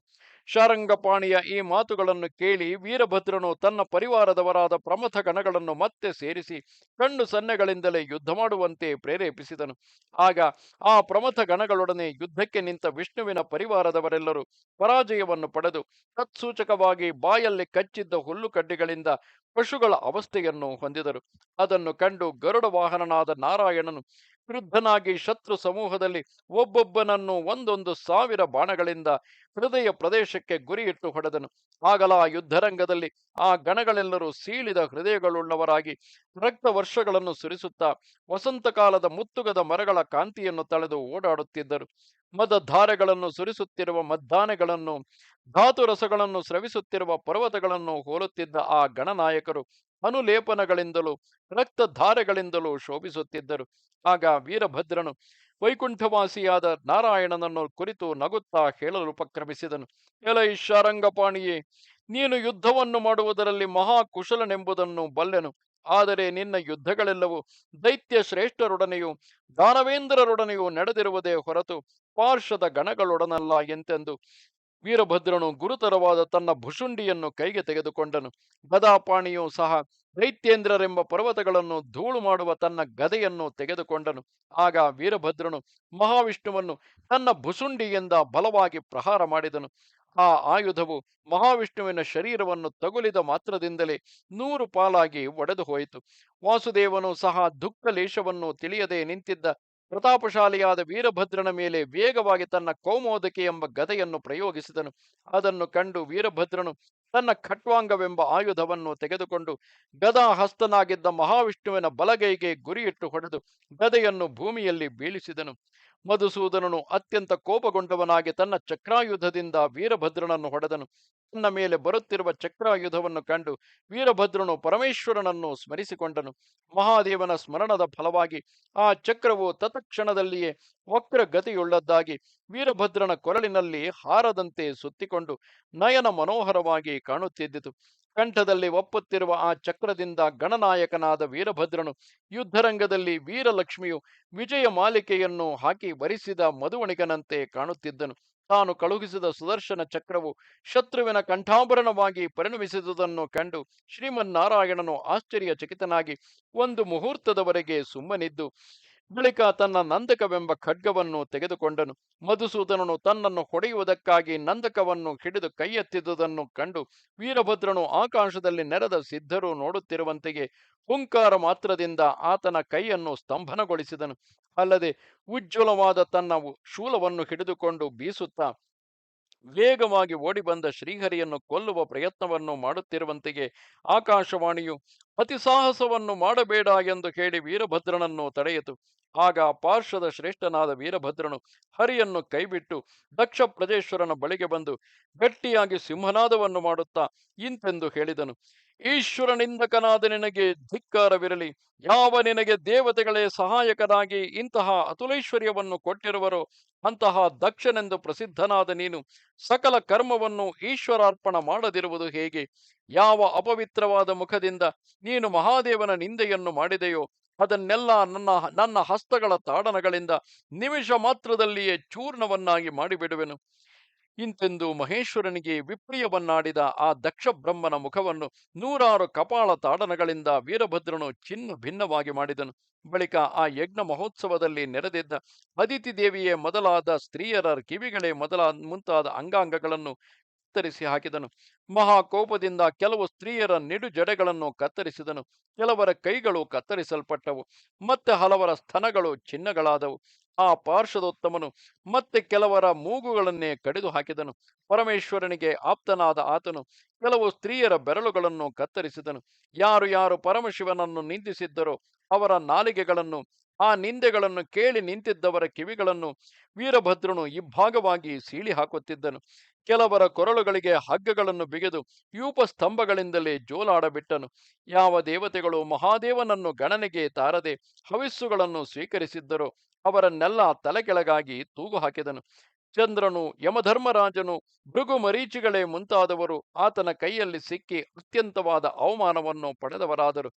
ಶಾರಂಗಪಾಣಿಯ ಈ ಮಾತುಗಳನ್ನು ಕೇಳಿ ವೀರಭದ್ರನು ತನ್ನ ಪರಿವಾರದವರಾದ ಪ್ರಮಥ ಗಣಗಳನ್ನು ಮತ್ತೆ ಸೇರಿಸಿ ಕಣ್ಣು ಸನ್ನೆಗಳಿಂದಲೇ ಯುದ್ಧ ಮಾಡುವಂತೆ ಪ್ರೇರೇಪಿಸಿದನು. ಆಗ ಆ ಪ್ರಮಥ ಗಣಗಳೊಡನೆ ಯುದ್ಧಕ್ಕೆ ನಿಂತ ವಿಷ್ಣುವಿನ ಪರಿವಾರದವರೆಲ್ಲರೂ ಪರಾಜಯವನ್ನು ಪಡೆದು ತತ್ಸೂಚಕವಾಗಿ ಬಾಯಲ್ಲಿ ಕಚ್ಚಿದ್ದ ಹುಲ್ಲುಕಡ್ಡಿಗಳಿಂದ ಪಶುಗಳ ಅವಸ್ಥೆಯನ್ನು ಹೊಂದಿದರು. ಅದನ್ನು ಕಂಡು ಗರುಡ ವಾಹನನಾದ ನಾರಾಯಣನು ಕ್ರುದ್ಧನಾಗಿ ಶತ್ರು ಸಮೂಹದಲ್ಲಿ ಒಬ್ಬೊಬ್ಬನನ್ನು 1,000 ಬಾಣಗಳಿಂದ ಹೃದಯ ಪ್ರದೇಶಕ್ಕೆ ಗುರಿಯಿಟ್ಟು ಹೊಡೆದನು. ಆಗಲ ಆ ಯುದ್ಧರಂಗದಲ್ಲಿ ಆ ಗಣಗಳೆಲ್ಲರೂ ಸೀಳಿದ ಹೃದಯಗಳುಳ್ಳವರಾಗಿ ರಕ್ತ ವರ್ಷಗಳನ್ನು ಸುರಿಸುತ್ತಾ ವಸಂತಕಾಲದ ಮುತ್ತುಗದ ಮರಗಳ ಕಾಂತಿಯನ್ನು ತಳೆದು ಓಡಾಡುತ್ತಿದ್ದರು. ಮದಧಾರೆಗಳನ್ನು ಸುರಿಸುತ್ತಿರುವ ಮದ್ದಾನೆಗಳನ್ನು, ಧಾತು ರಸಗಳನ್ನು ಸ್ರವಿಸುತ್ತಿರುವ ಪರ್ವತಗಳನ್ನು ಹೋಲುತ್ತಿದ್ದ ಆ ಗಣನಾಯಕರು ಅನುಲೇಪನಗಳಿಂದಲೂ ರಕ್ತಧಾರೆಗಳಿಂದಲೂ ಶೋಭಿಸುತ್ತಿದ್ದರು. ಆಗ ವೀರಭದ್ರನು ವೈಕುಂಠವಾಸಿಯಾದ ನಾರಾಯಣನನ್ನು ಕುರಿತು ನಗುತ್ತಾ ಹೇಳಲು ಉಪಕ್ರಮಿಸಿದನು. ಎಲೈ ಶಾರಂಗಪಾಣಿಯೇ, ನೀನು ಯುದ್ಧವನ್ನು ಮಾಡುವುದರಲ್ಲಿ ಮಹಾಕುಶಲನೆಂಬುದನ್ನು ಬಲ್ಲೆನು. ಆದರೆ ನಿನ್ನ ಯುದ್ಧಗಳೆಲ್ಲವೂ ದೈತ್ಯ ಶ್ರೇಷ್ಠರೊಡನೆಯೂ ದಾನವೇಂದ್ರರೊಡನೆಯೂ ನಡೆದಿರುವುದೇ ಹೊರತು ಪಾರ್ಶ್ವದ ಗಣಗಳೊಡನಲ್ಲ ಎಂತೆಂದು ವೀರಭದ್ರನು ಗುರುತರವಾದ ತನ್ನ ಭುಷುಂಡಿಯನ್ನು ಕೈಗೆ ತೆಗೆದುಕೊಂಡನು. ಗದಾಪಾಣಿಯೂ ಸಹ ದೈತ್ಯೇಂದ್ರರೆಂಬ ಪರ್ವತಗಳನ್ನು ಧೂಳು ಮಾಡುವ ತನ್ನ ಗದೆಯನ್ನು ತೆಗೆದುಕೊಂಡನು. ಆಗ ವೀರಭದ್ರನು ಮಹಾವಿಷ್ಣುವನ್ನು ತನ್ನ ಭುಸುಂಡಿಯಿಂದ ಬಲವಾಗಿ ಪ್ರಹಾರ ಮಾಡಿದನು. ಆ ಆಯುಧವು ಮಹಾವಿಷ್ಣುವಿನ ಶರೀರವನ್ನು ತಗುಲಿದ ಮಾತ್ರದಿಂದಲೇ 100 ಪಾಲಾಗಿ ಒಡೆದು ಹೋಯಿತು. ವಾಸುದೇವನು ಸಹ ದುಃಖ ಲೇಶವನ್ನು ತಿಳಿಯದೆ ನಿಂತಿದ್ದ ಪ್ರತಾಪಶಾಲಿಯಾದ ವೀರಭದ್ರನ ಮೇಲೆ ವೇಗವಾಗಿ ತನ್ನ ಕೌಮೋದಕಿ ಎಂಬ ಗದೆಯನ್ನು ಪ್ರಯೋಗಿಸಿದನು. ಅದನ್ನು ಕಂಡು ವೀರಭದ್ರನು ತನ್ನ ಖಟ್ವಾಂಗವೆಂಬ ಆಯುಧವನ್ನು ತೆಗೆದುಕೊಂಡು ಗದಾಹಸ್ತನಾಗಿದ್ದ ಮಹಾವಿಷ್ಣುವಿನ ಬಲಗೈಗೆ ಗುರಿಯಿಟ್ಟು ಹೊಡೆದು ಗದೆಯನ್ನು ಭೂಮಿಯಲ್ಲಿ ಬೀಳಿಸಿದನು. ಮಧುಸೂದನನು ಅತ್ಯಂತ ಕೋಪಗೊಂಡವನಾಗಿ ತನ್ನ ಚಕ್ರಾಯುಧದಿಂದ ವೀರಭದ್ರನನ್ನು ಹೊಡೆದನು. ತನ್ನ ಮೇಲೆ ಬರುತ್ತಿರುವ ಚಕ್ರಾಯುಧವನ್ನು ಕಂಡು ವೀರಭದ್ರನು ಪರಮೇಶ್ವರನನ್ನು ಸ್ಮರಿಸಿಕೊಂಡನು. ಮಹಾದೇವನ ಸ್ಮರಣದ ಫಲವಾಗಿ ಆ ಚಕ್ರವು ತತ್ಕ್ಷಣದಲ್ಲಿಯೇ ವಕ್ರಗತಿಯುಳ್ಳದ್ದಾಗಿ ವೀರಭದ್ರನ ಕೊರಳಿನಲ್ಲಿ ಹಾರದಂತೆ ಸುತ್ತಿಕೊಂಡು ನಯನ ಮನೋಹರವಾಗಿ ಕಾಣುತ್ತಿದ್ದಿತು. ಕಂಠದಲ್ಲಿ ಒಪ್ಪುತ್ತಿರುವ ಆ ಚಕ್ರದಿಂದ ಗಣನಾಯಕನಾದ ವೀರಭದ್ರನು ಯುದ್ಧರಂಗದಲ್ಲಿ ವೀರಲಕ್ಷ್ಮಿಯು ವಿಜಯ ಮಾಲಿಕೆಯನ್ನು ಹಾಕಿ ವರಿಸಿದ ಮಧುವಣಿಗನಂತೆ ಕಾಣುತ್ತಿದ್ದನು. ತಾನು ಕಳುಹಿಸಿದ ಸುದರ್ಶನ ಚಕ್ರವು ಶತ್ರುವಿನ ಕಂಠಾಭರಣವಾಗಿ ಪರಿಣಮಿಸಿದುದನ್ನು ಕಂಡು ಶ್ರೀಮನ್ನಾರಾಯಣನು ಆಶ್ಚರ್ಯಚಕಿತನಾಗಿ ಒಂದು ಮುಹೂರ್ತದವರೆಗೆ ಸುಮ್ಮನಿದ್ದು ಬಳಿಕ ತನ್ನ ನಂದಕವೆಂಬ ಖಡ್ಗವನ್ನು ತೆಗೆದುಕೊಂಡನು. ಮಧುಸೂದನನು ತನ್ನನ್ನು ಹೊಡೆಯುವುದಕ್ಕಾಗಿ ನಂದಕವನ್ನು ಹಿಡಿದು ಕೈಯೆತ್ತಿದುದನ್ನು ಕಂಡು ವೀರಭದ್ರನು ಆಕಾಶದಲ್ಲಿ ನೆರೆದ ಸಿದ್ಧರು ನೋಡುತ್ತಿರುವಂತೆಯೇ ಹುಂಕಾರ ಮಾತ್ರದಿಂದ ಆತನ ಕೈಯನ್ನು ಸ್ತಂಭನಗೊಳಿಸಿದನು. ಅಲ್ಲದೆ ಉಜ್ವಲವಾದ ತನ್ನ ಶೂಲವನ್ನು ಹಿಡಿದುಕೊಂಡು ಬೀಸುತ್ತಾ ವೇಗವಾಗಿ ಓಡಿಬಂದ ಶ್ರೀಹರಿಯನ್ನು ಕೊಲ್ಲುವ ಪ್ರಯತ್ನವನ್ನು ಮಾಡುತ್ತಿರುವಂತೆಯೇ ಆಕಾಶವಾಣಿಯು ಅತಿಸಾಹಸವನ್ನು ಮಾಡಬೇಡ ಎಂದು ಹೇಳಿ ವೀರಭದ್ರನನ್ನು ತಡೆಯಿತು. ಆಗ ಪಾರ್ಶ್ವದ ಶ್ರೇಷ್ಠನಾದ ವೀರಭದ್ರನು ಹರಿಯನ್ನು ಕೈಬಿಟ್ಟು ದಕ್ಷ ಪ್ರಜೇಶ್ವರನ ಬಳಿಗೆ ಬಂದು ಗಟ್ಟಿಯಾಗಿ ಸಿಂಹನಾದವನ್ನು ಮಾಡುತ್ತಾ ಇಂತೆಂದು ಹೇಳಿದನು. ಈಶ್ವರನಿಂದಕನಾದ ನಿನಗೆ ಧಿಕ್ಕಾರವಿರಲಿ. ಯಾವ ನಿನಗೆ ದೇವತೆಗಳೇ ಸಹಾಯಕರಾಗಿ ಇಂತಹ ಅತುಲೈಶ್ವರ್ಯವನ್ನು ಕೊಟ್ಟಿರುವರೋ ಅಂತಹ ದಕ್ಷನೆಂದು ಪ್ರಸಿದ್ಧನಾದ ನೀನು ಸಕಲ ಕರ್ಮವನ್ನು ಈಶ್ವರಾರ್ಪಣ ಮಾಡದಿರುವುದು ಹೇಗೆ? ಯಾವ ಅಪವಿತ್ರವಾದ ಮುಖದಿಂದ ನೀನು ಮಹಾದೇವನ ನಿಂದೆಯನ್ನು ಮಾಡಿದೆಯೋ ಅದನ್ನೆಲ್ಲ ನನ್ನ ಹಸ್ತಗಳ ತಾಡನಗಳಿಂದ ನಿಮಿಷ ಮಾತ್ರದಲ್ಲಿಯೇ ಚೂರ್ಣವನ್ನಾಗಿ ಮಾಡಿಬಿಡುವೆನು. ಇಂತೆಂದು ಮಹೇಶ್ವರನಿಗೆ ವಿಪ್ರಿಯವನ್ನಾಡಿದ ಆ ದಕ್ಷ ಬ್ರಹ್ಮನ ಮುಖವನ್ನು 100 ಕಪಾಳ ತಾಡನಗಳಿಂದ ವೀರಭದ್ರನು ಚಿನ್ನ ಭಿನ್ನವಾಗಿ ಮಾಡಿದನು. ಬಳಿಕ ಆ ಯಜ್ಞ ಮಹೋತ್ಸವದಲ್ಲಿ ನೆರೆದಿದ್ದ ಅದಿತಿ ದೇವಿಯೇ ಮೊದಲಾದ ಸ್ತ್ರೀಯರ ಕಿವಿಗಳೇ ಮುಂತಾದ ಅಂಗಾಂಗಗಳನ್ನು ಕತ್ತರಿಸಿ ಹಾಕಿದನು. ಮಹಾಕೋಪದಿಂದ ಕೆಲವು ಸ್ತ್ರೀಯರ ನಿಡು ಜಡೆಗಳನ್ನು ಕತ್ತರಿಸಿದನು. ಕೆಲವರ ಕೈಗಳು ಕತ್ತರಿಸಲ್ಪಟ್ಟವು. ಮತ್ತೆ ಹಲವರ ಸ್ತನಗಳು ಚಿನ್ನಗಳಾದವು. ಆ ಪಾರ್ಷದೋತ್ತಮನು ಮತ್ತೆ ಕೆಲವರ ಮೂಗುಗಳನ್ನೇ ಕಡಿದು ಹಾಕಿದನು. ಪರಮೇಶ್ವರನಿಗೆ ಆಪ್ತನಾದ ಆತನು ಕೆಲವು ಸ್ತ್ರೀಯರ ಬೆರಳುಗಳನ್ನು ಕತ್ತರಿಸಿದನು. ಯಾರು ಯಾರು ಪರಮಶಿವನನ್ನು ನಿಂದಿಸಿದ್ದರೋ ಅವರ ನಾಲಿಗೆಗಳನ್ನು, ಆ ನಿಂದೆಗಳನ್ನು ಕೇಳಿ ನಿಂತಿದ್ದವರ ಕಿವಿಗಳನ್ನು ವೀರಭದ್ರನು ಇಬ್ಬಾಗವಾಗಿ ಸೀಳಿ ಹಾಕುತ್ತಿದ್ದನು. ಕೆಲವರ ಕೊರಳುಗಳಿಗೆ ಹಗ್ಗಗಳನ್ನು ಬಿಗಿದು ಯೂಪಸ್ತಂಭಗಳಿಂದಲೇ ಜೋಲಾಡಬಿಟ್ಟನು. ಯಾವ ದೇವತೆಗಳು ಮಹಾದೇವನನ್ನು ಗಣನೆಗೆ ತಾರದೆ ಹವಿಸ್ಸುಗಳನ್ನು ಸ್ವೀಕರಿಸಿದ್ದರೋ ಅವರನ್ನೆಲ್ಲ ತಲೆಕೆಳಗಾಗಿ ತೂಗು ಹಾಕಿದನು. ಚಂದ್ರನು, ಯಮಧರ್ಮರಾಜನು, ಭೃಗು ಮರೀಚಿಗಳೇ ಮುಂತಾದವರು ಆತನ ಕೈಯಲ್ಲಿ ಸಿಕ್ಕಿ ಅತ್ಯಂತವಾದ ಅವಮಾನವನ್ನು ಪಡೆದವರಾದರು.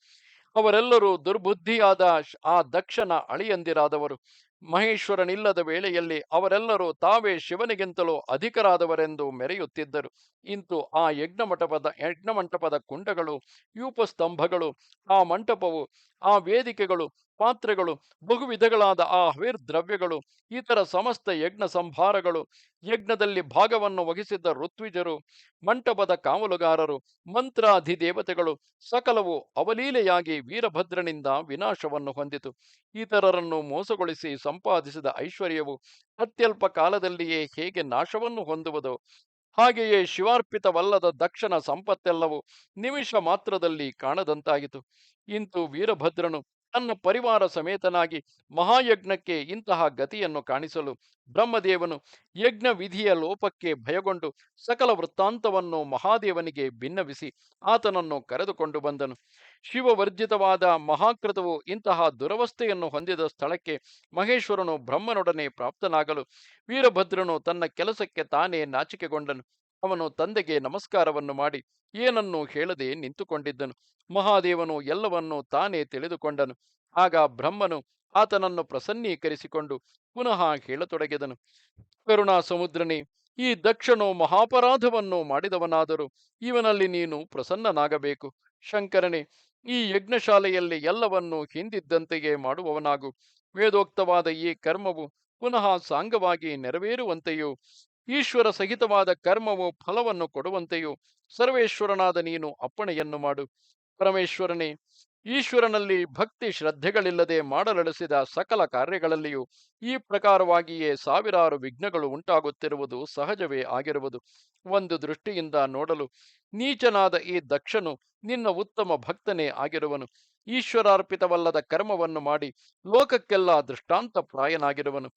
ಅವರೆಲ್ಲರೂ ದುರ್ಬುದ್ಧಿಯಾದ ಆ ದಕ್ಷನ ಅಳಿಯಂದಿರಾದವರು. ಮಹೇಶ್ವರನಿಲ್ಲದ ವೇಳೆಯಲ್ಲಿ ಅವರೆಲ್ಲರೂ ತಾವೇ ಶಿವನಿಗಿಂತಲೂ ಅಧಿಕರಾದವರೆಂದು ಮೆರೆಯುತ್ತಿದ್ದರು. ಇಂತು ಆ ಯಜ್ಞಮಂಟಪದ ಕುಂಡಗಳು, ಯೂಪಸ್ತಂಭಗಳು, ಆ ಮಂಟಪವು, ಆ ವೇದಿಕೆಗಳು, ಪಾತ್ರೆಗಳು, ಬಹುವಿಧಗಳಾದ ಆ ಹವಿರ್ದ್ರವ್ಯಗಳು, ಇತರ ಸಮಸ್ತ ಯಜ್ಞ ಸಂಭಾರಗಳು, ಯಜ್ಞದಲ್ಲಿ ಭಾಗವನ್ನು ವಹಿಸಿದ್ದ ಋತ್ವಿಜರು, ಮಂಟಪದ ಕಾವಲುಗಾರರು, ಮಂತ್ರಾಧಿದೇವತೆಗಳು ಸಕಲವು ಅವಲೀಲೆಯಾಗಿ ವೀರಭದ್ರನಿಂದ ವಿನಾಶವನ್ನು ಹೊಂದಿತು. ಇತರರನ್ನು ಮೋಸಗೊಳಿಸಿ ಸಂಪಾದಿಸಿದ ಐಶ್ವರ್ಯವು ಅತ್ಯಲ್ಪ ಕಾಲದಲ್ಲಿಯೇ ಹೇಗೆ ನಾಶವನ್ನು ಹೊಂದುವುದೋ, ಹಾಗೆಯೇ ಶಿವಾರ್ಪಿತವಲ್ಲದ ದಕ್ಷನ ಸಂಪತ್ತೆಲ್ಲವೂ ನಿಮಿಷ ಮಾತ್ರದಲ್ಲಿ ಕಾಣದಂತಾಯಿತು. ಇಂತು ವೀರಭದ್ರನು ತನ್ನ ಪರಿವಾರ ಸಮೇತನಾಗಿ ಮಹಾಯಜ್ಞಕ್ಕೆ ಇಂತಹ ಗತಿಯನ್ನು ಕಾಣಿಸಲು ಬ್ರಹ್ಮದೇವನು ಯಜ್ಞ ವಿಧಿಯ ಲೋಪಕ್ಕೆ ಭಯಗೊಂಡು ಸಕಲ ವೃತ್ತಾಂತವನ್ನು ಮಹಾದೇವನಿಗೆ ಭಿನ್ನವಿಸಿ ಆತನನ್ನು ಕರೆದುಕೊಂಡು ಬಂದನು. ಶಿವವರ್ಜಿತವಾದ ಮಹಾಕೃತವು ಇಂತಹ ದುರವಸ್ಥೆಯನ್ನು ಹೊಂದಿದ ಸ್ಥಳಕ್ಕೆ ಮಹೇಶ್ವರನು ಬ್ರಹ್ಮನೊಡನೆ ಪ್ರಾಪ್ತನಾಗಲು ವೀರಭದ್ರನು ತನ್ನ ಕೆಲಸಕ್ಕೆ ತಾನೇ ನಾಚಿಕೆಗೊಂಡನು. ಅವನು ತಂದೆಗೆ ನಮಸ್ಕಾರವನ್ನು ಮಾಡಿ ಏನನ್ನೂ ಹೇಳದೆ ನಿಂತುಕೊಂಡಿದ್ದನು. ಮಹಾದೇವನು ಎಲ್ಲವನ್ನೂ ತಾನೇ ತಿಳಿದುಕೊಂಡನು. ಆಗ ಬ್ರಹ್ಮನು ಆತನನ್ನು ಪ್ರಸನ್ನೀಕರಿಸಿಕೊಂಡು ಪುನಃ ಹೇಳತೊಡಗಿದನು. ಕರುಣಾ ಸಮುದ್ರನೇ, ಈ ದಕ್ಷನು ಮಹಾಪರಾಧವನ್ನು ಮಾಡಿದವನಾದರೂ ಇವನಲ್ಲಿ ನೀನು ಪ್ರಸನ್ನನಾಗಬೇಕು. ಶಂಕರನೇ, ಈ ಯಜ್ಞಶಾಲೆಯಲ್ಲಿ ಎಲ್ಲವನ್ನೂ ಹಿಂದಿದ್ದಂತೆಯೇ ಮಾಡುವವನಾಗು. ವೇದೋಕ್ತವಾದ ಈ ಕರ್ಮವು ಪುನಃ ಸಾಂಗವಾಗಿ ನೆರವೇರುವಂತೆಯೂ ಈಶ್ವರ ಸಹಿತವಾದ ಕರ್ಮವು ಫಲವನ್ನು ಕೊಡುವಂತೆಯೂ ಸರ್ವೇಶ್ವರನಾದ ನೀನು ಅಪ್ಪಣೆಯನ್ನು ಮಾಡು. ಪರಮೇಶ್ವರನೇ, ಈಶ್ವರನಲ್ಲಿ ಭಕ್ತಿ ಶ್ರದ್ಧೆಗಳಿಲ್ಲದೆ ಮಾಡಲಡಿಸಿದ ಸಕಲ ಕಾರ್ಯಗಳಲ್ಲಿಯೂ ಈ ಪ್ರಕಾರವಾಗಿಯೇ ಸಾವಿರಾರು ವಿಘ್ನಗಳು ಉಂಟಾಗುತ್ತಿರುವುದು ಸಹಜವೇ ಆಗಿರುವುದು. ಒಂದು ದೃಷ್ಟಿಯಿಂದ ನೋಡಲು ನೀಚನಾದ ಈ ದಕ್ಷನು ನಿನ್ನ ಉತ್ತಮ ಭಕ್ತನೇ ಆಗಿರುವನು. ಈಶ್ವರಾರ್ಪಿತವಲ್ಲದ ಕರ್ಮವನ್ನು ಮಾಡಿ ಲೋಕಕ್ಕೆಲ್ಲ ದೃಷ್ಟಾಂತ ಪ್ರಾಯನಾಗಿರುವನು.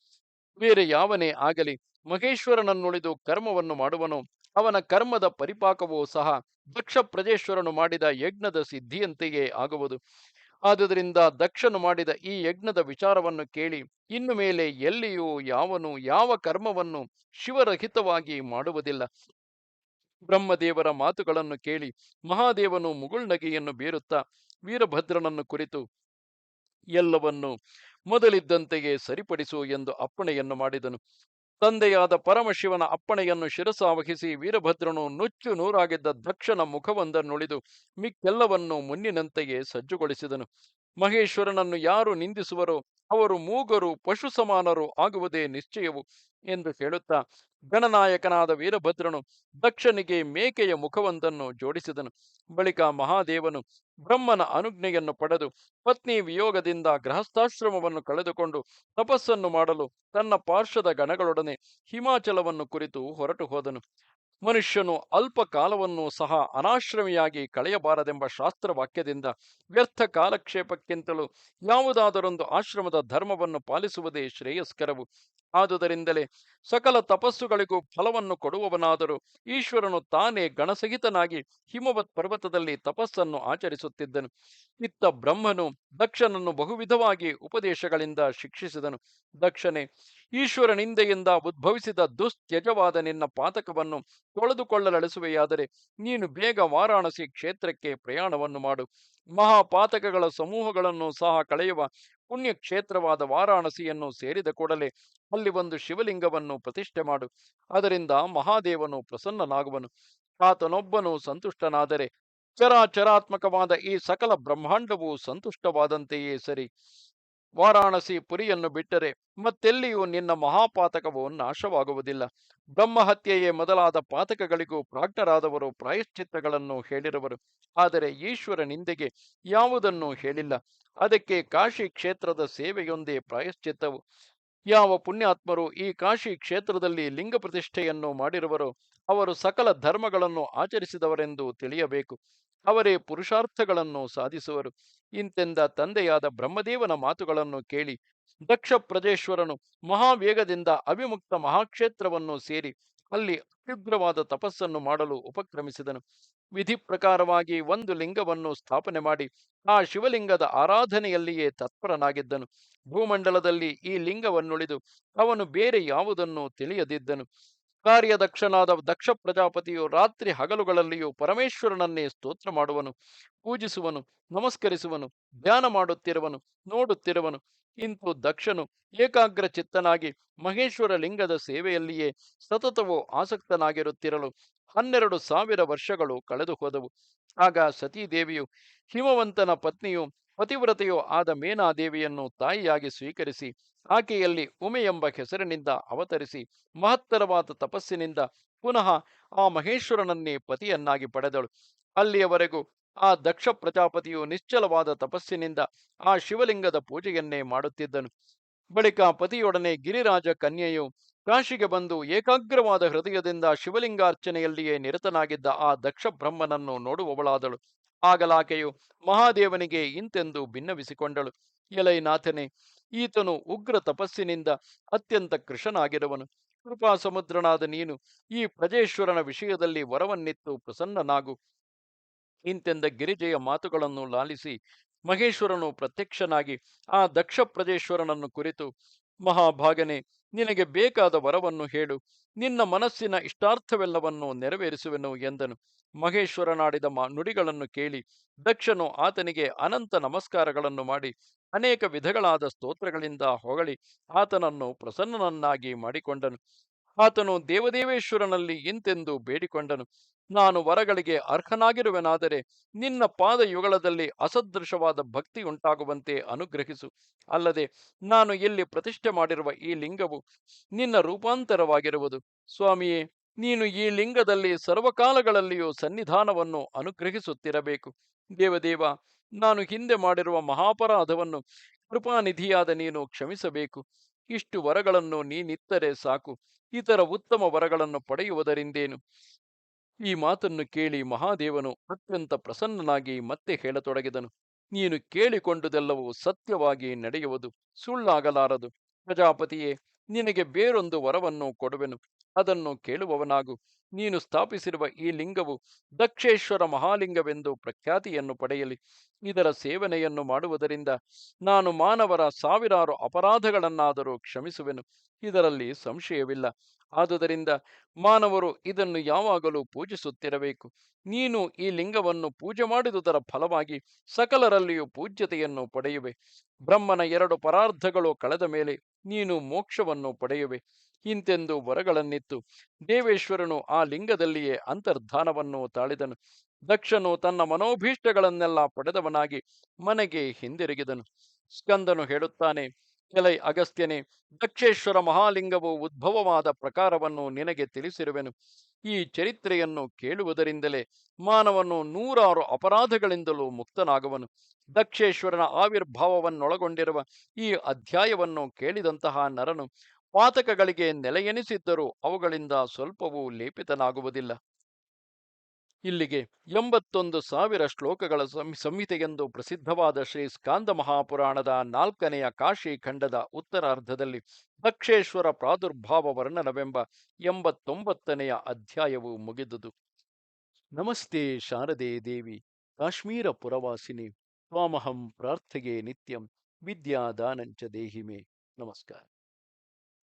ಬೇರೆ ಯಾವನೇ ಆಗಲಿ ಮಹೇಶ್ವರನನ್ನುಳಿದು ಕರ್ಮವನ್ನು ಮಾಡುವನೋ ಅವನ ಕರ್ಮದ ಪರಿಪಾಕವೂ ಸಹ ದಕ್ಷ ಪ್ರಜೇಶ್ವರನು ಮಾಡಿದ ಯಜ್ಞದ ಸಿದ್ಧಿಯಂತೆಯೇ ಆಗುವುದು. ಆದುದರಿಂದ ದಕ್ಷನು ಮಾಡಿದ ಈ ಯಜ್ಞದ ವಿಚಾರವನ್ನು ಕೇಳಿ ಇನ್ನು ಮೇಲೆ ಎಲ್ಲಿಯೂ ಯಾವನು ಯಾವ ಕರ್ಮವನ್ನು ಶಿವರಹಿತವಾಗಿ ಮಾಡುವುದಿಲ್ಲ. ಬ್ರಹ್ಮದೇವರ ಮಾತುಗಳನ್ನು ಕೇಳಿ ಮಹಾದೇವನು ಮುಗುಳ್ನಗೆಯನ್ನು ಬೀರುತ್ತಾ ವೀರಭದ್ರನನ್ನು ಕುರಿತು ಎಲ್ಲವನ್ನು ಮೊದಲಿದ್ದಂತೆಯೇ ಸರಿಪಡಿಸು ಎಂದು ಅಪ್ಪಣೆಯನ್ನು ಮಾಡಿದನು. ತಂದೆಯಾದ ಪರಮಶಿವನ ಅಪ್ಪಣೆಯನ್ನು ಶಿರಸಾವಹಿಸಿ ವೀರಭದ್ರನು ನುಚ್ಚು ನೂರಾಗಿದ್ದ ದಕ್ಷನ ಮುಖವೊಂದನ್ನುಳಿದು ಮಿಕ್ಕೆಲ್ಲವನ್ನೂ ಮುನ್ನಿನಂತೆಯೇ ಸಜ್ಜುಗೊಳಿಸಿದನು. ಮಹೇಶ್ವರನನ್ನು ಯಾರು ನಿಂದಿಸುವರೋ ಅವರು ಮೂಗರು ಪಶು ಸಮಾನರು ಆಗುವುದೇ ನಿಶ್ಚಯವು ಎಂದು ಹೇಳುತ್ತಾ ಗಣನಾಯಕನಾದ ವೀರಭದ್ರನು ದಕ್ಷನಿಗೆ ಮೇಕೆಯ ಮುಖವೊಂದನ್ನು ಜೋಡಿಸಿದನು. ಬಳಿಕ ಮಹಾದೇವನು ಬ್ರಹ್ಮನ ಅನುಜ್ಞೆಯನ್ನು ಪಡೆದು ಪತ್ನಿ ವಿಯೋಗದಿಂದ ಗೃಹಸ್ಥಾಶ್ರಮವನ್ನು ಕಳೆದುಕೊಂಡು ತಪಸ್ಸನ್ನು ಮಾಡಲು ತನ್ನ ಪಾರ್ಶ್ವದ ಗಣಗಳೊಡನೆ ಹಿಮಾಚಲವನ್ನು ಕುರಿತು ಹೊರಟು ಹೋದನು. ಮನುಷ್ಯನು ಅಲ್ಪ ಕಾಲವನ್ನು ಸಹ ಅನಾಶ್ರಮಿಯಾಗಿ ಕಳೆಯಬಾರದೆಂಬ ಶಾಸ್ತ್ರವಾಕ್ಯದಿಂದ ವ್ಯರ್ಥ ಕಾಲಕ್ಷೇಪಕ್ಕಿಂತಲೂ ಯಾವುದಾದರೊಂದು ಆಶ್ರಮದ ಧರ್ಮವನ್ನು ಪಾಲಿಸುವುದೇ ಶ್ರೇಯಸ್ಕರವು. ಆದುದರಿಂದಲೇ ಸಕಲ ತಪಸ್ಸುಗಳಿಗೂ ಫಲವನ್ನು ಕೊಡುವವನಾದರೂ ಈಶ್ವರನು ತಾನೇ ಗಣಸಹಿತನಾಗಿ ಹಿಮವತ್ ಪರ್ವತದಲ್ಲಿ ತಪಸ್ಸನ್ನು ಆಚರಿಸುತ್ತಿದ್ದನು. ಇತ್ತ ಬ್ರಹ್ಮನು ದಕ್ಷನನ್ನು ಬಹುವಿಧವಾಗಿ ಉಪದೇಶಗಳಿಂದ ಶಿಕ್ಷಿಸಿದನು. ದಕ್ಷನೇ, ಈಶ್ವರ ನಿಂದೆಯಿಂದ ಉದ್ಭವಿಸಿದ ದುಸ್ತ್ಯಜವಾದ ನಿನ್ನ ಪಾತಕವನ್ನು ತೊಳೆದುಕೊಳ್ಳಲಳಿಸುವೆಯಾದರೆ ನೀನು ಬೇಗ ವಾರಾಣಸಿ ಕ್ಷೇತ್ರಕ್ಕೆ ಪ್ರಯಾಣವನ್ನು ಮಾಡು. ಮಹಾಪಾತಕಗಳ ಸಮೂಹಗಳನ್ನು ಸಹ ಕಳೆಯುವ ಪುಣ್ಯ ಕ್ಷೇತ್ರವಾದ ವಾರಾಣಸಿಯನ್ನು ಸೇರಿದ ಕೂಡಲೇ ಅಲ್ಲಿ ಒಂದು ಶಿವಲಿಂಗವನ್ನು ಪ್ರತಿಷ್ಠೆ ಮಾಡು. ಅದರಿಂದ ಮಹಾದೇವನು ಪ್ರಸನ್ನನಾಗುವನು. ಆತನೊಬ್ಬನು ಸಂತುಷ್ಟನಾದರೆ ಚರಾಚರಾತ್ಮಕವಾದ ಈ ಸಕಲ ಬ್ರಹ್ಮಾಂಡವು ಸಂತುಷ್ಟವಾದಂತೆಯೇ ಸರಿ. ವಾರಾಣಸಿ ಪುರಿಯನ್ನು ಬಿಟ್ಟರೆ ಮತ್ತೆಲ್ಲಿಯೂ ನಿನ್ನ ಮಹಾಪಾತಕವು ನಾಶವಾಗುವುದಿಲ್ಲ. ಬ್ರಹ್ಮಹತ್ಯೆಯೇ ಮೊದಲಾದ ಪಾತಕಗಳಿಗೂ ಪ್ರಾಜ್ಞರಾದವರು ಪ್ರಾಯಶ್ಚಿತ್ತಗಳನ್ನು ಹೇಳಿರುವರು. ಆದರೆ ಈಶ್ವರ ನಿಂದೆಗೆ ಯಾವುದನ್ನೂ ಹೇಳಿಲ್ಲ. ಅದಕ್ಕೆ ಕಾಶಿ ಕ್ಷೇತ್ರದ ಸೇವೆಯೊಂದೇ ಪ್ರಾಯಶ್ಚಿತ್ತವು. ಯಾವ ಪುಣ್ಯಾತ್ಮರು ಈ ಕಾಶಿ ಕ್ಷೇತ್ರದಲ್ಲಿ ಲಿಂಗ ಪ್ರತಿಷ್ಠೆಯನ್ನು ಮಾಡಿರುವರೋ ಅವರು ಸಕಲ ಧರ್ಮಗಳನ್ನು ಆಚರಿಸಿದವರೆಂದು ತಿಳಿಯಬೇಕು. ಅವರೇ ಪುರುಷಾರ್ಥಗಳನ್ನು ಸಾಧಿಸುವರು. ಇಂತೆಂದ ತಂದೆಯಾದ ಬ್ರಹ್ಮದೇವನ ಮಾತುಗಳನ್ನು ಕೇಳಿ ದಕ್ಷ ಪ್ರಜೇಶ್ವರನು ಮಹಾವೇಗದಿಂದ ಅವಿಮುಕ್ತ ಮಹಾಕ್ಷೇತ್ರವನ್ನು ಸೇರಿ ಅಲ್ಲಿ ಅತ್ಯುಗ್ರವಾದ ತಪಸ್ಸನ್ನು ಮಾಡಲು ಉಪಕ್ರಮಿಸಿದನು. ವಿಧಿ ಪ್ರಕಾರವಾಗಿ ಒಂದು ಲಿಂಗವನ್ನು ಸ್ಥಾಪನೆ ಮಾಡಿ ಆ ಶಿವಲಿಂಗದ ಆರಾಧನೆಯಲ್ಲಿಯೇ ತತ್ಪರನಾಗಿದ್ದನು. ಭೂಮಂಡಲದಲ್ಲಿ ಈ ಲಿಂಗವನ್ನುಳಿದು ಅವನು ಬೇರೆ ಯಾವುದನ್ನು ತಿಳಿಯದಿದ್ದನು. ಕಾರ್ಯದಕ್ಷನಾದ ದಕ್ಷ ಪ್ರಜಾಪತಿಯು ರಾತ್ರಿ ಹಗಲುಗಳಲ್ಲಿಯೂ ಪರಮೇಶ್ವರನನ್ನೇ ಸ್ತೋತ್ರ ಮಾಡುವನು, ಪೂಜಿಸುವನು, ನಮಸ್ಕರಿಸುವನು, ಧ್ಯಾನ ಮಾಡುತ್ತಿರುವನು, ನೋಡುತ್ತಿರುವನು. ಇಂತು ದಕ್ಷನು ಏಕಾಗ್ರ ಚಿತ್ತನಾಗಿ ಮಹೇಶ್ವರ ಲಿಂಗದ ಸೇವೆಯಲ್ಲಿಯೇ ಸತತವೂ ಆಸಕ್ತನಾಗಿರುತ್ತಿರಲು 12,000 ವರ್ಷಗಳು ಕಳೆದು ಹೋದವು. ಆಗ ಸತೀದೇವಿಯು ಹಿಮವಂತನ ಪತ್ನಿಯು ಪತಿವ್ರತೆಯೂ ಆದ ಮೇನಾದೇವಿಯನ್ನು ತಾಯಿಯಾಗಿ ಸ್ವೀಕರಿಸಿ ಆಕೆಯಲ್ಲಿ ಉಮೆ ಎಂಬ ಹೆಸರಿನಿಂದ ಅವತರಿಸಿ ಮಹತ್ತರವಾದ ತಪಸ್ಸಿನಿಂದ ಪುನಃ ಆ ಮಹೇಶ್ವರನನ್ನೇ ಪತಿಯನ್ನಾಗಿ ಪಡೆದಳು. ಅಲ್ಲಿಯವರೆಗೂ ಆ ದಕ್ಷ ಪ್ರಜಾಪತಿಯು ನಿಶ್ಚಲವಾದ ತಪಸ್ಸಿನಿಂದ ಆ ಶಿವಲಿಂಗದ ಪೂಜೆಯನ್ನೇ ಮಾಡುತ್ತಿದ್ದನು. ಬಳಿಕ ಪತಿಯೊಡನೆ ಗಿರಿರಾಜ ಕನ್ಯೆಯು ಕಾಶಿಗೆ ಬಂದು ಏಕಾಗ್ರವಾದ ಹೃದಯದಿಂದ ಶಿವಲಿಂಗಾರ್ಚನೆಯಲ್ಲಿಯೇ ನಿರತನಾಗಿದ್ದ ಆ ದಕ್ಷ ಬ್ರಹ್ಮನನ್ನು ನೋಡುವವಳಾದಳು. ಆಗಲಾಕೆಯು ಮಹಾದೇವನಿಗೆ ಇಂತೆಂದು ಭಿನ್ನವಿಸಿಕೊಂಡಳು. ಎಲೈನಾಥನೇ, ಈತನು ಉಗ್ರ ತಪಸ್ಸಿನಿಂದ ಅತ್ಯಂತ ಕೃಶನಾಗಿರುವನು. ಕೃಪಾ ಸಮುದ್ರನಾದ ನೀನು ಈ ಪ್ರಜೇಶ್ವರನ ವಿಷಯದಲ್ಲಿ ವರವನ್ನಿತ್ತು ಪ್ರಸನ್ನನಾಗು. ಇಂತೆಂದ ಗಿರಿಜೆಯ ಮಾತುಗಳನ್ನು ಲಾಲಿಸಿ ಮಹೇಶ್ವರನು ಪ್ರತ್ಯಕ್ಷನಾಗಿ ಆ ದಕ್ಷ ಪ್ರಜೇಶ್ವರನನ್ನು ಕುರಿತು, ಮಹಾಭಾಗನೆ, ನಿನಗೆ ಬೇಕಾದ ವರವನ್ನು ಹೇಳು, ನಿನ್ನ ಮನಸ್ಸಿನ ಇಷ್ಟಾರ್ಥವೆಲ್ಲವನ್ನು ನೆರವೇರಿಸುವೆನು ಎಂದನು. ಮಹೇಶ್ವರನಾಡಿದ ನುಡಿಗಳನ್ನು ಕೇಳಿ ದಕ್ಷನು ಆತನಿಗೆ ಅನಂತ ನಮಸ್ಕಾರಗಳನ್ನು ಮಾಡಿ ಅನೇಕ ವಿಧಗಳಾದ ಸ್ತೋತ್ರಗಳಿಂದ ಹೊಗಳಿ ಆತನನ್ನು ಪ್ರಸನ್ನನನ್ನಾಗಿ ಮಾಡಿಕೊಂಡನು. ಆತನು ದೇವದೇವೇಶ್ವರನಲ್ಲಿ ಇಂತೆಂದು ಬೇಡಿಕೊಂಡನು. ನಾನು ವರಗಳಿಗೆ ಅರ್ಹನಾಗಿರುವೆನಾದರೆ ನಿನ್ನ ಪಾದಯುಗಳದಲ್ಲಿ ಅಸದೃಶವಾದ ಭಕ್ತಿ ಉಂಟಾಗುವಂತೆ ಅನುಗ್ರಹಿಸು. ಅಲ್ಲದೆ ನಾನು ಇಲ್ಲಿ ಪ್ರತಿಷ್ಠೆ ಮಾಡಿರುವ ಈ ಲಿಂಗವು ನಿನ್ನ ರೂಪಾಂತರವಾಗಿರುವುದು. ಸ್ವಾಮಿಯೇ, ನೀನು ಈ ಲಿಂಗದಲ್ಲಿ ಸರ್ವಕಾಲಗಳಲ್ಲಿಯೂ ಸನ್ನಿಧಾನವನ್ನು ಅನುಗ್ರಹಿಸುತ್ತಿರಬೇಕು. ದೇವದೇವ, ನಾನು ಹಿಂದೆ ಮಾಡಿರುವ ಮಹಾಪರಾಧವನ್ನು ಕೃಪಾನಿಧಿಯಾದ ನೀನು ಕ್ಷಮಿಸಬೇಕು. ಇಷ್ಟು ವರಗಳನ್ನು ನೀನಿತ್ತರೆ ಸಾಕು, ಇತರ ಉತ್ತಮ ವರಗಳನ್ನು ಪಡೆಯುವುದರಿಂದೇನು? ಈ ಮಾತನ್ನು ಕೇಳಿ ಮಹಾದೇವನು ಅತ್ಯಂತ ಪ್ರಸನ್ನನಾಗಿ ಮತ್ತೆ ಹೇಳತೊಡಗಿದನು. ನೀನು ಕೇಳಿಕೊಂಡುದೆಲ್ಲವೂ ಸತ್ಯವಾಗಿ ನಡೆಯುವುದು, ಸುಳ್ಳಾಗಲಾರದು. ಪ್ರಜಾಪತಿಯೇ, ನಿನಗೆ ಬೇರೊಂದು ವರವನ್ನು ಕೊಡುವೆನು, ಅದನ್ನು ಕೇಳುವವನಾಗು. ನೀನು ಸ್ಥಾಪಿಸಿರುವ ಈ ಲಿಂಗವು ದಕ್ಷೇಶ್ವರ ಮಹಾಲಿಂಗವೆಂದು ಪ್ರಖ್ಯಾತಿಯನ್ನು ಪಡೆಯಲಿ. ಇದರ ಸೇವನೆಯನ್ನು ಮಾಡುವುದರಿಂದ ನಾನು ಮಾನವರ ಸಾವಿರಾರು ಅಪರಾಧಗಳನ್ನಾದರೂ ಕ್ಷಮಿಸುವೆನು, ಇದರಲ್ಲಿ ಸಂಶಯವಿಲ್ಲ. ಆದುದರಿಂದ ಮಾನವರು ಇದನ್ನು ಯಾವಾಗಲೂ ಪೂಜಿಸುತ್ತಿರಬೇಕು. ನೀನು ಈ ಲಿಂಗವನ್ನು ಪೂಜೆ ಮಾಡಿದುದರ ಫಲವಾಗಿ ಸಕಲರಲ್ಲಿಯೂ ಪೂಜ್ಯತೆಯನ್ನು ಪಡೆಯುವೆ. ಬ್ರಹ್ಮನ 2 ಪರಾರ್ಧಗಳು ಕಳೆದ ಮೇಲೆ ನೀನು ಮೋಕ್ಷವನ್ನು ಪಡೆಯುವೆ. ಇಂತೆಂದು ವರಗಳನ್ನಿತ್ತು ದೇವೇಶ್ವರನು ಆ ಲಿಂಗದಲ್ಲಿಯೇ ಅಂತರ್ಧಾನವನ್ನು ತಾಳಿದನು. ದಕ್ಷನು ತನ್ನ ಮನೋಭೀಷ್ಟಗಳನ್ನೆಲ್ಲ ಪಡೆದವನಾಗಿ ಮನೆಗೆ ಹಿಂದಿರುಗಿದನು. ಸ್ಕಂದನು ಹೇಳುತ್ತಾನೆ, ಎಲೈ ಅಗಸ್ತ್ಯನೇ, ದಕ್ಷೇಶ್ವರ ಮಹಾಲಿಂಗವು ಉದ್ಭವವಾದ ಪ್ರಕಾರವನ್ನು ನಿನಗೆ ತಿಳಿಸಿರುವೆನು. ಈ ಚರಿತ್ರೆಯನ್ನು ಕೇಳುವುದರಿಂದಲೇ ಮಾನವನು 100 ಅಪರಾಧಗಳಿಂದಲೂ ಮುಕ್ತನಾಗುವನು. ದಕ್ಷೇಶ್ವರನ ಆವಿರ್ಭಾವವನ್ನೊಳಗೊಂಡಿರುವ ಈ ಅಧ್ಯಾಯವನ್ನು ಕೇಳಿದಂತಹ ನರನು ಪಾತಕಗಳಿಗೆ ನೆಲೆಯೆನಿಸಿದ್ದರೂ ಅವುಗಳಿಂದ ಸ್ವಲ್ಪವೂ ಲೇಪಿತನಾಗುವುದಿಲ್ಲ. ಇಲ್ಲಿಗೆ 81,000 ಶ್ಲೋಕಗಳ ಸಂಹಿತೆಯೆಂದು ಪ್ರಸಿದ್ಧವಾದ ಶ್ರೀ ಸ್ಕಾಂದ ಮಹಾಪುರಾಣದ 4ನೆಯ ಕಾಶಿ ಖಂಡದ ಉತ್ತರಾರ್ಧದಲ್ಲಿ ದಕ್ಷೇಶ್ವರ ಪ್ರಾದುರ್ಭಾವ ವರ್ಣನವೆಂಬ 89ನೆಯ ಅಧ್ಯಾಯವು ಮುಗಿದುದು. ನಮಸ್ತೆ ಶಾರದೆ ದೇವಿ, ಕಾಶ್ಮೀರ ಪುರವಾಸಿನಿ, ತ್ವಾಮಹಂ ಪ್ರಾರ್ಥೆಗೆ ನಿತ್ಯಂ, ವಿದ್ಯಾದಾನಂಚ ದೇಹಿಮೆ. ನಮಸ್ಕಾರ.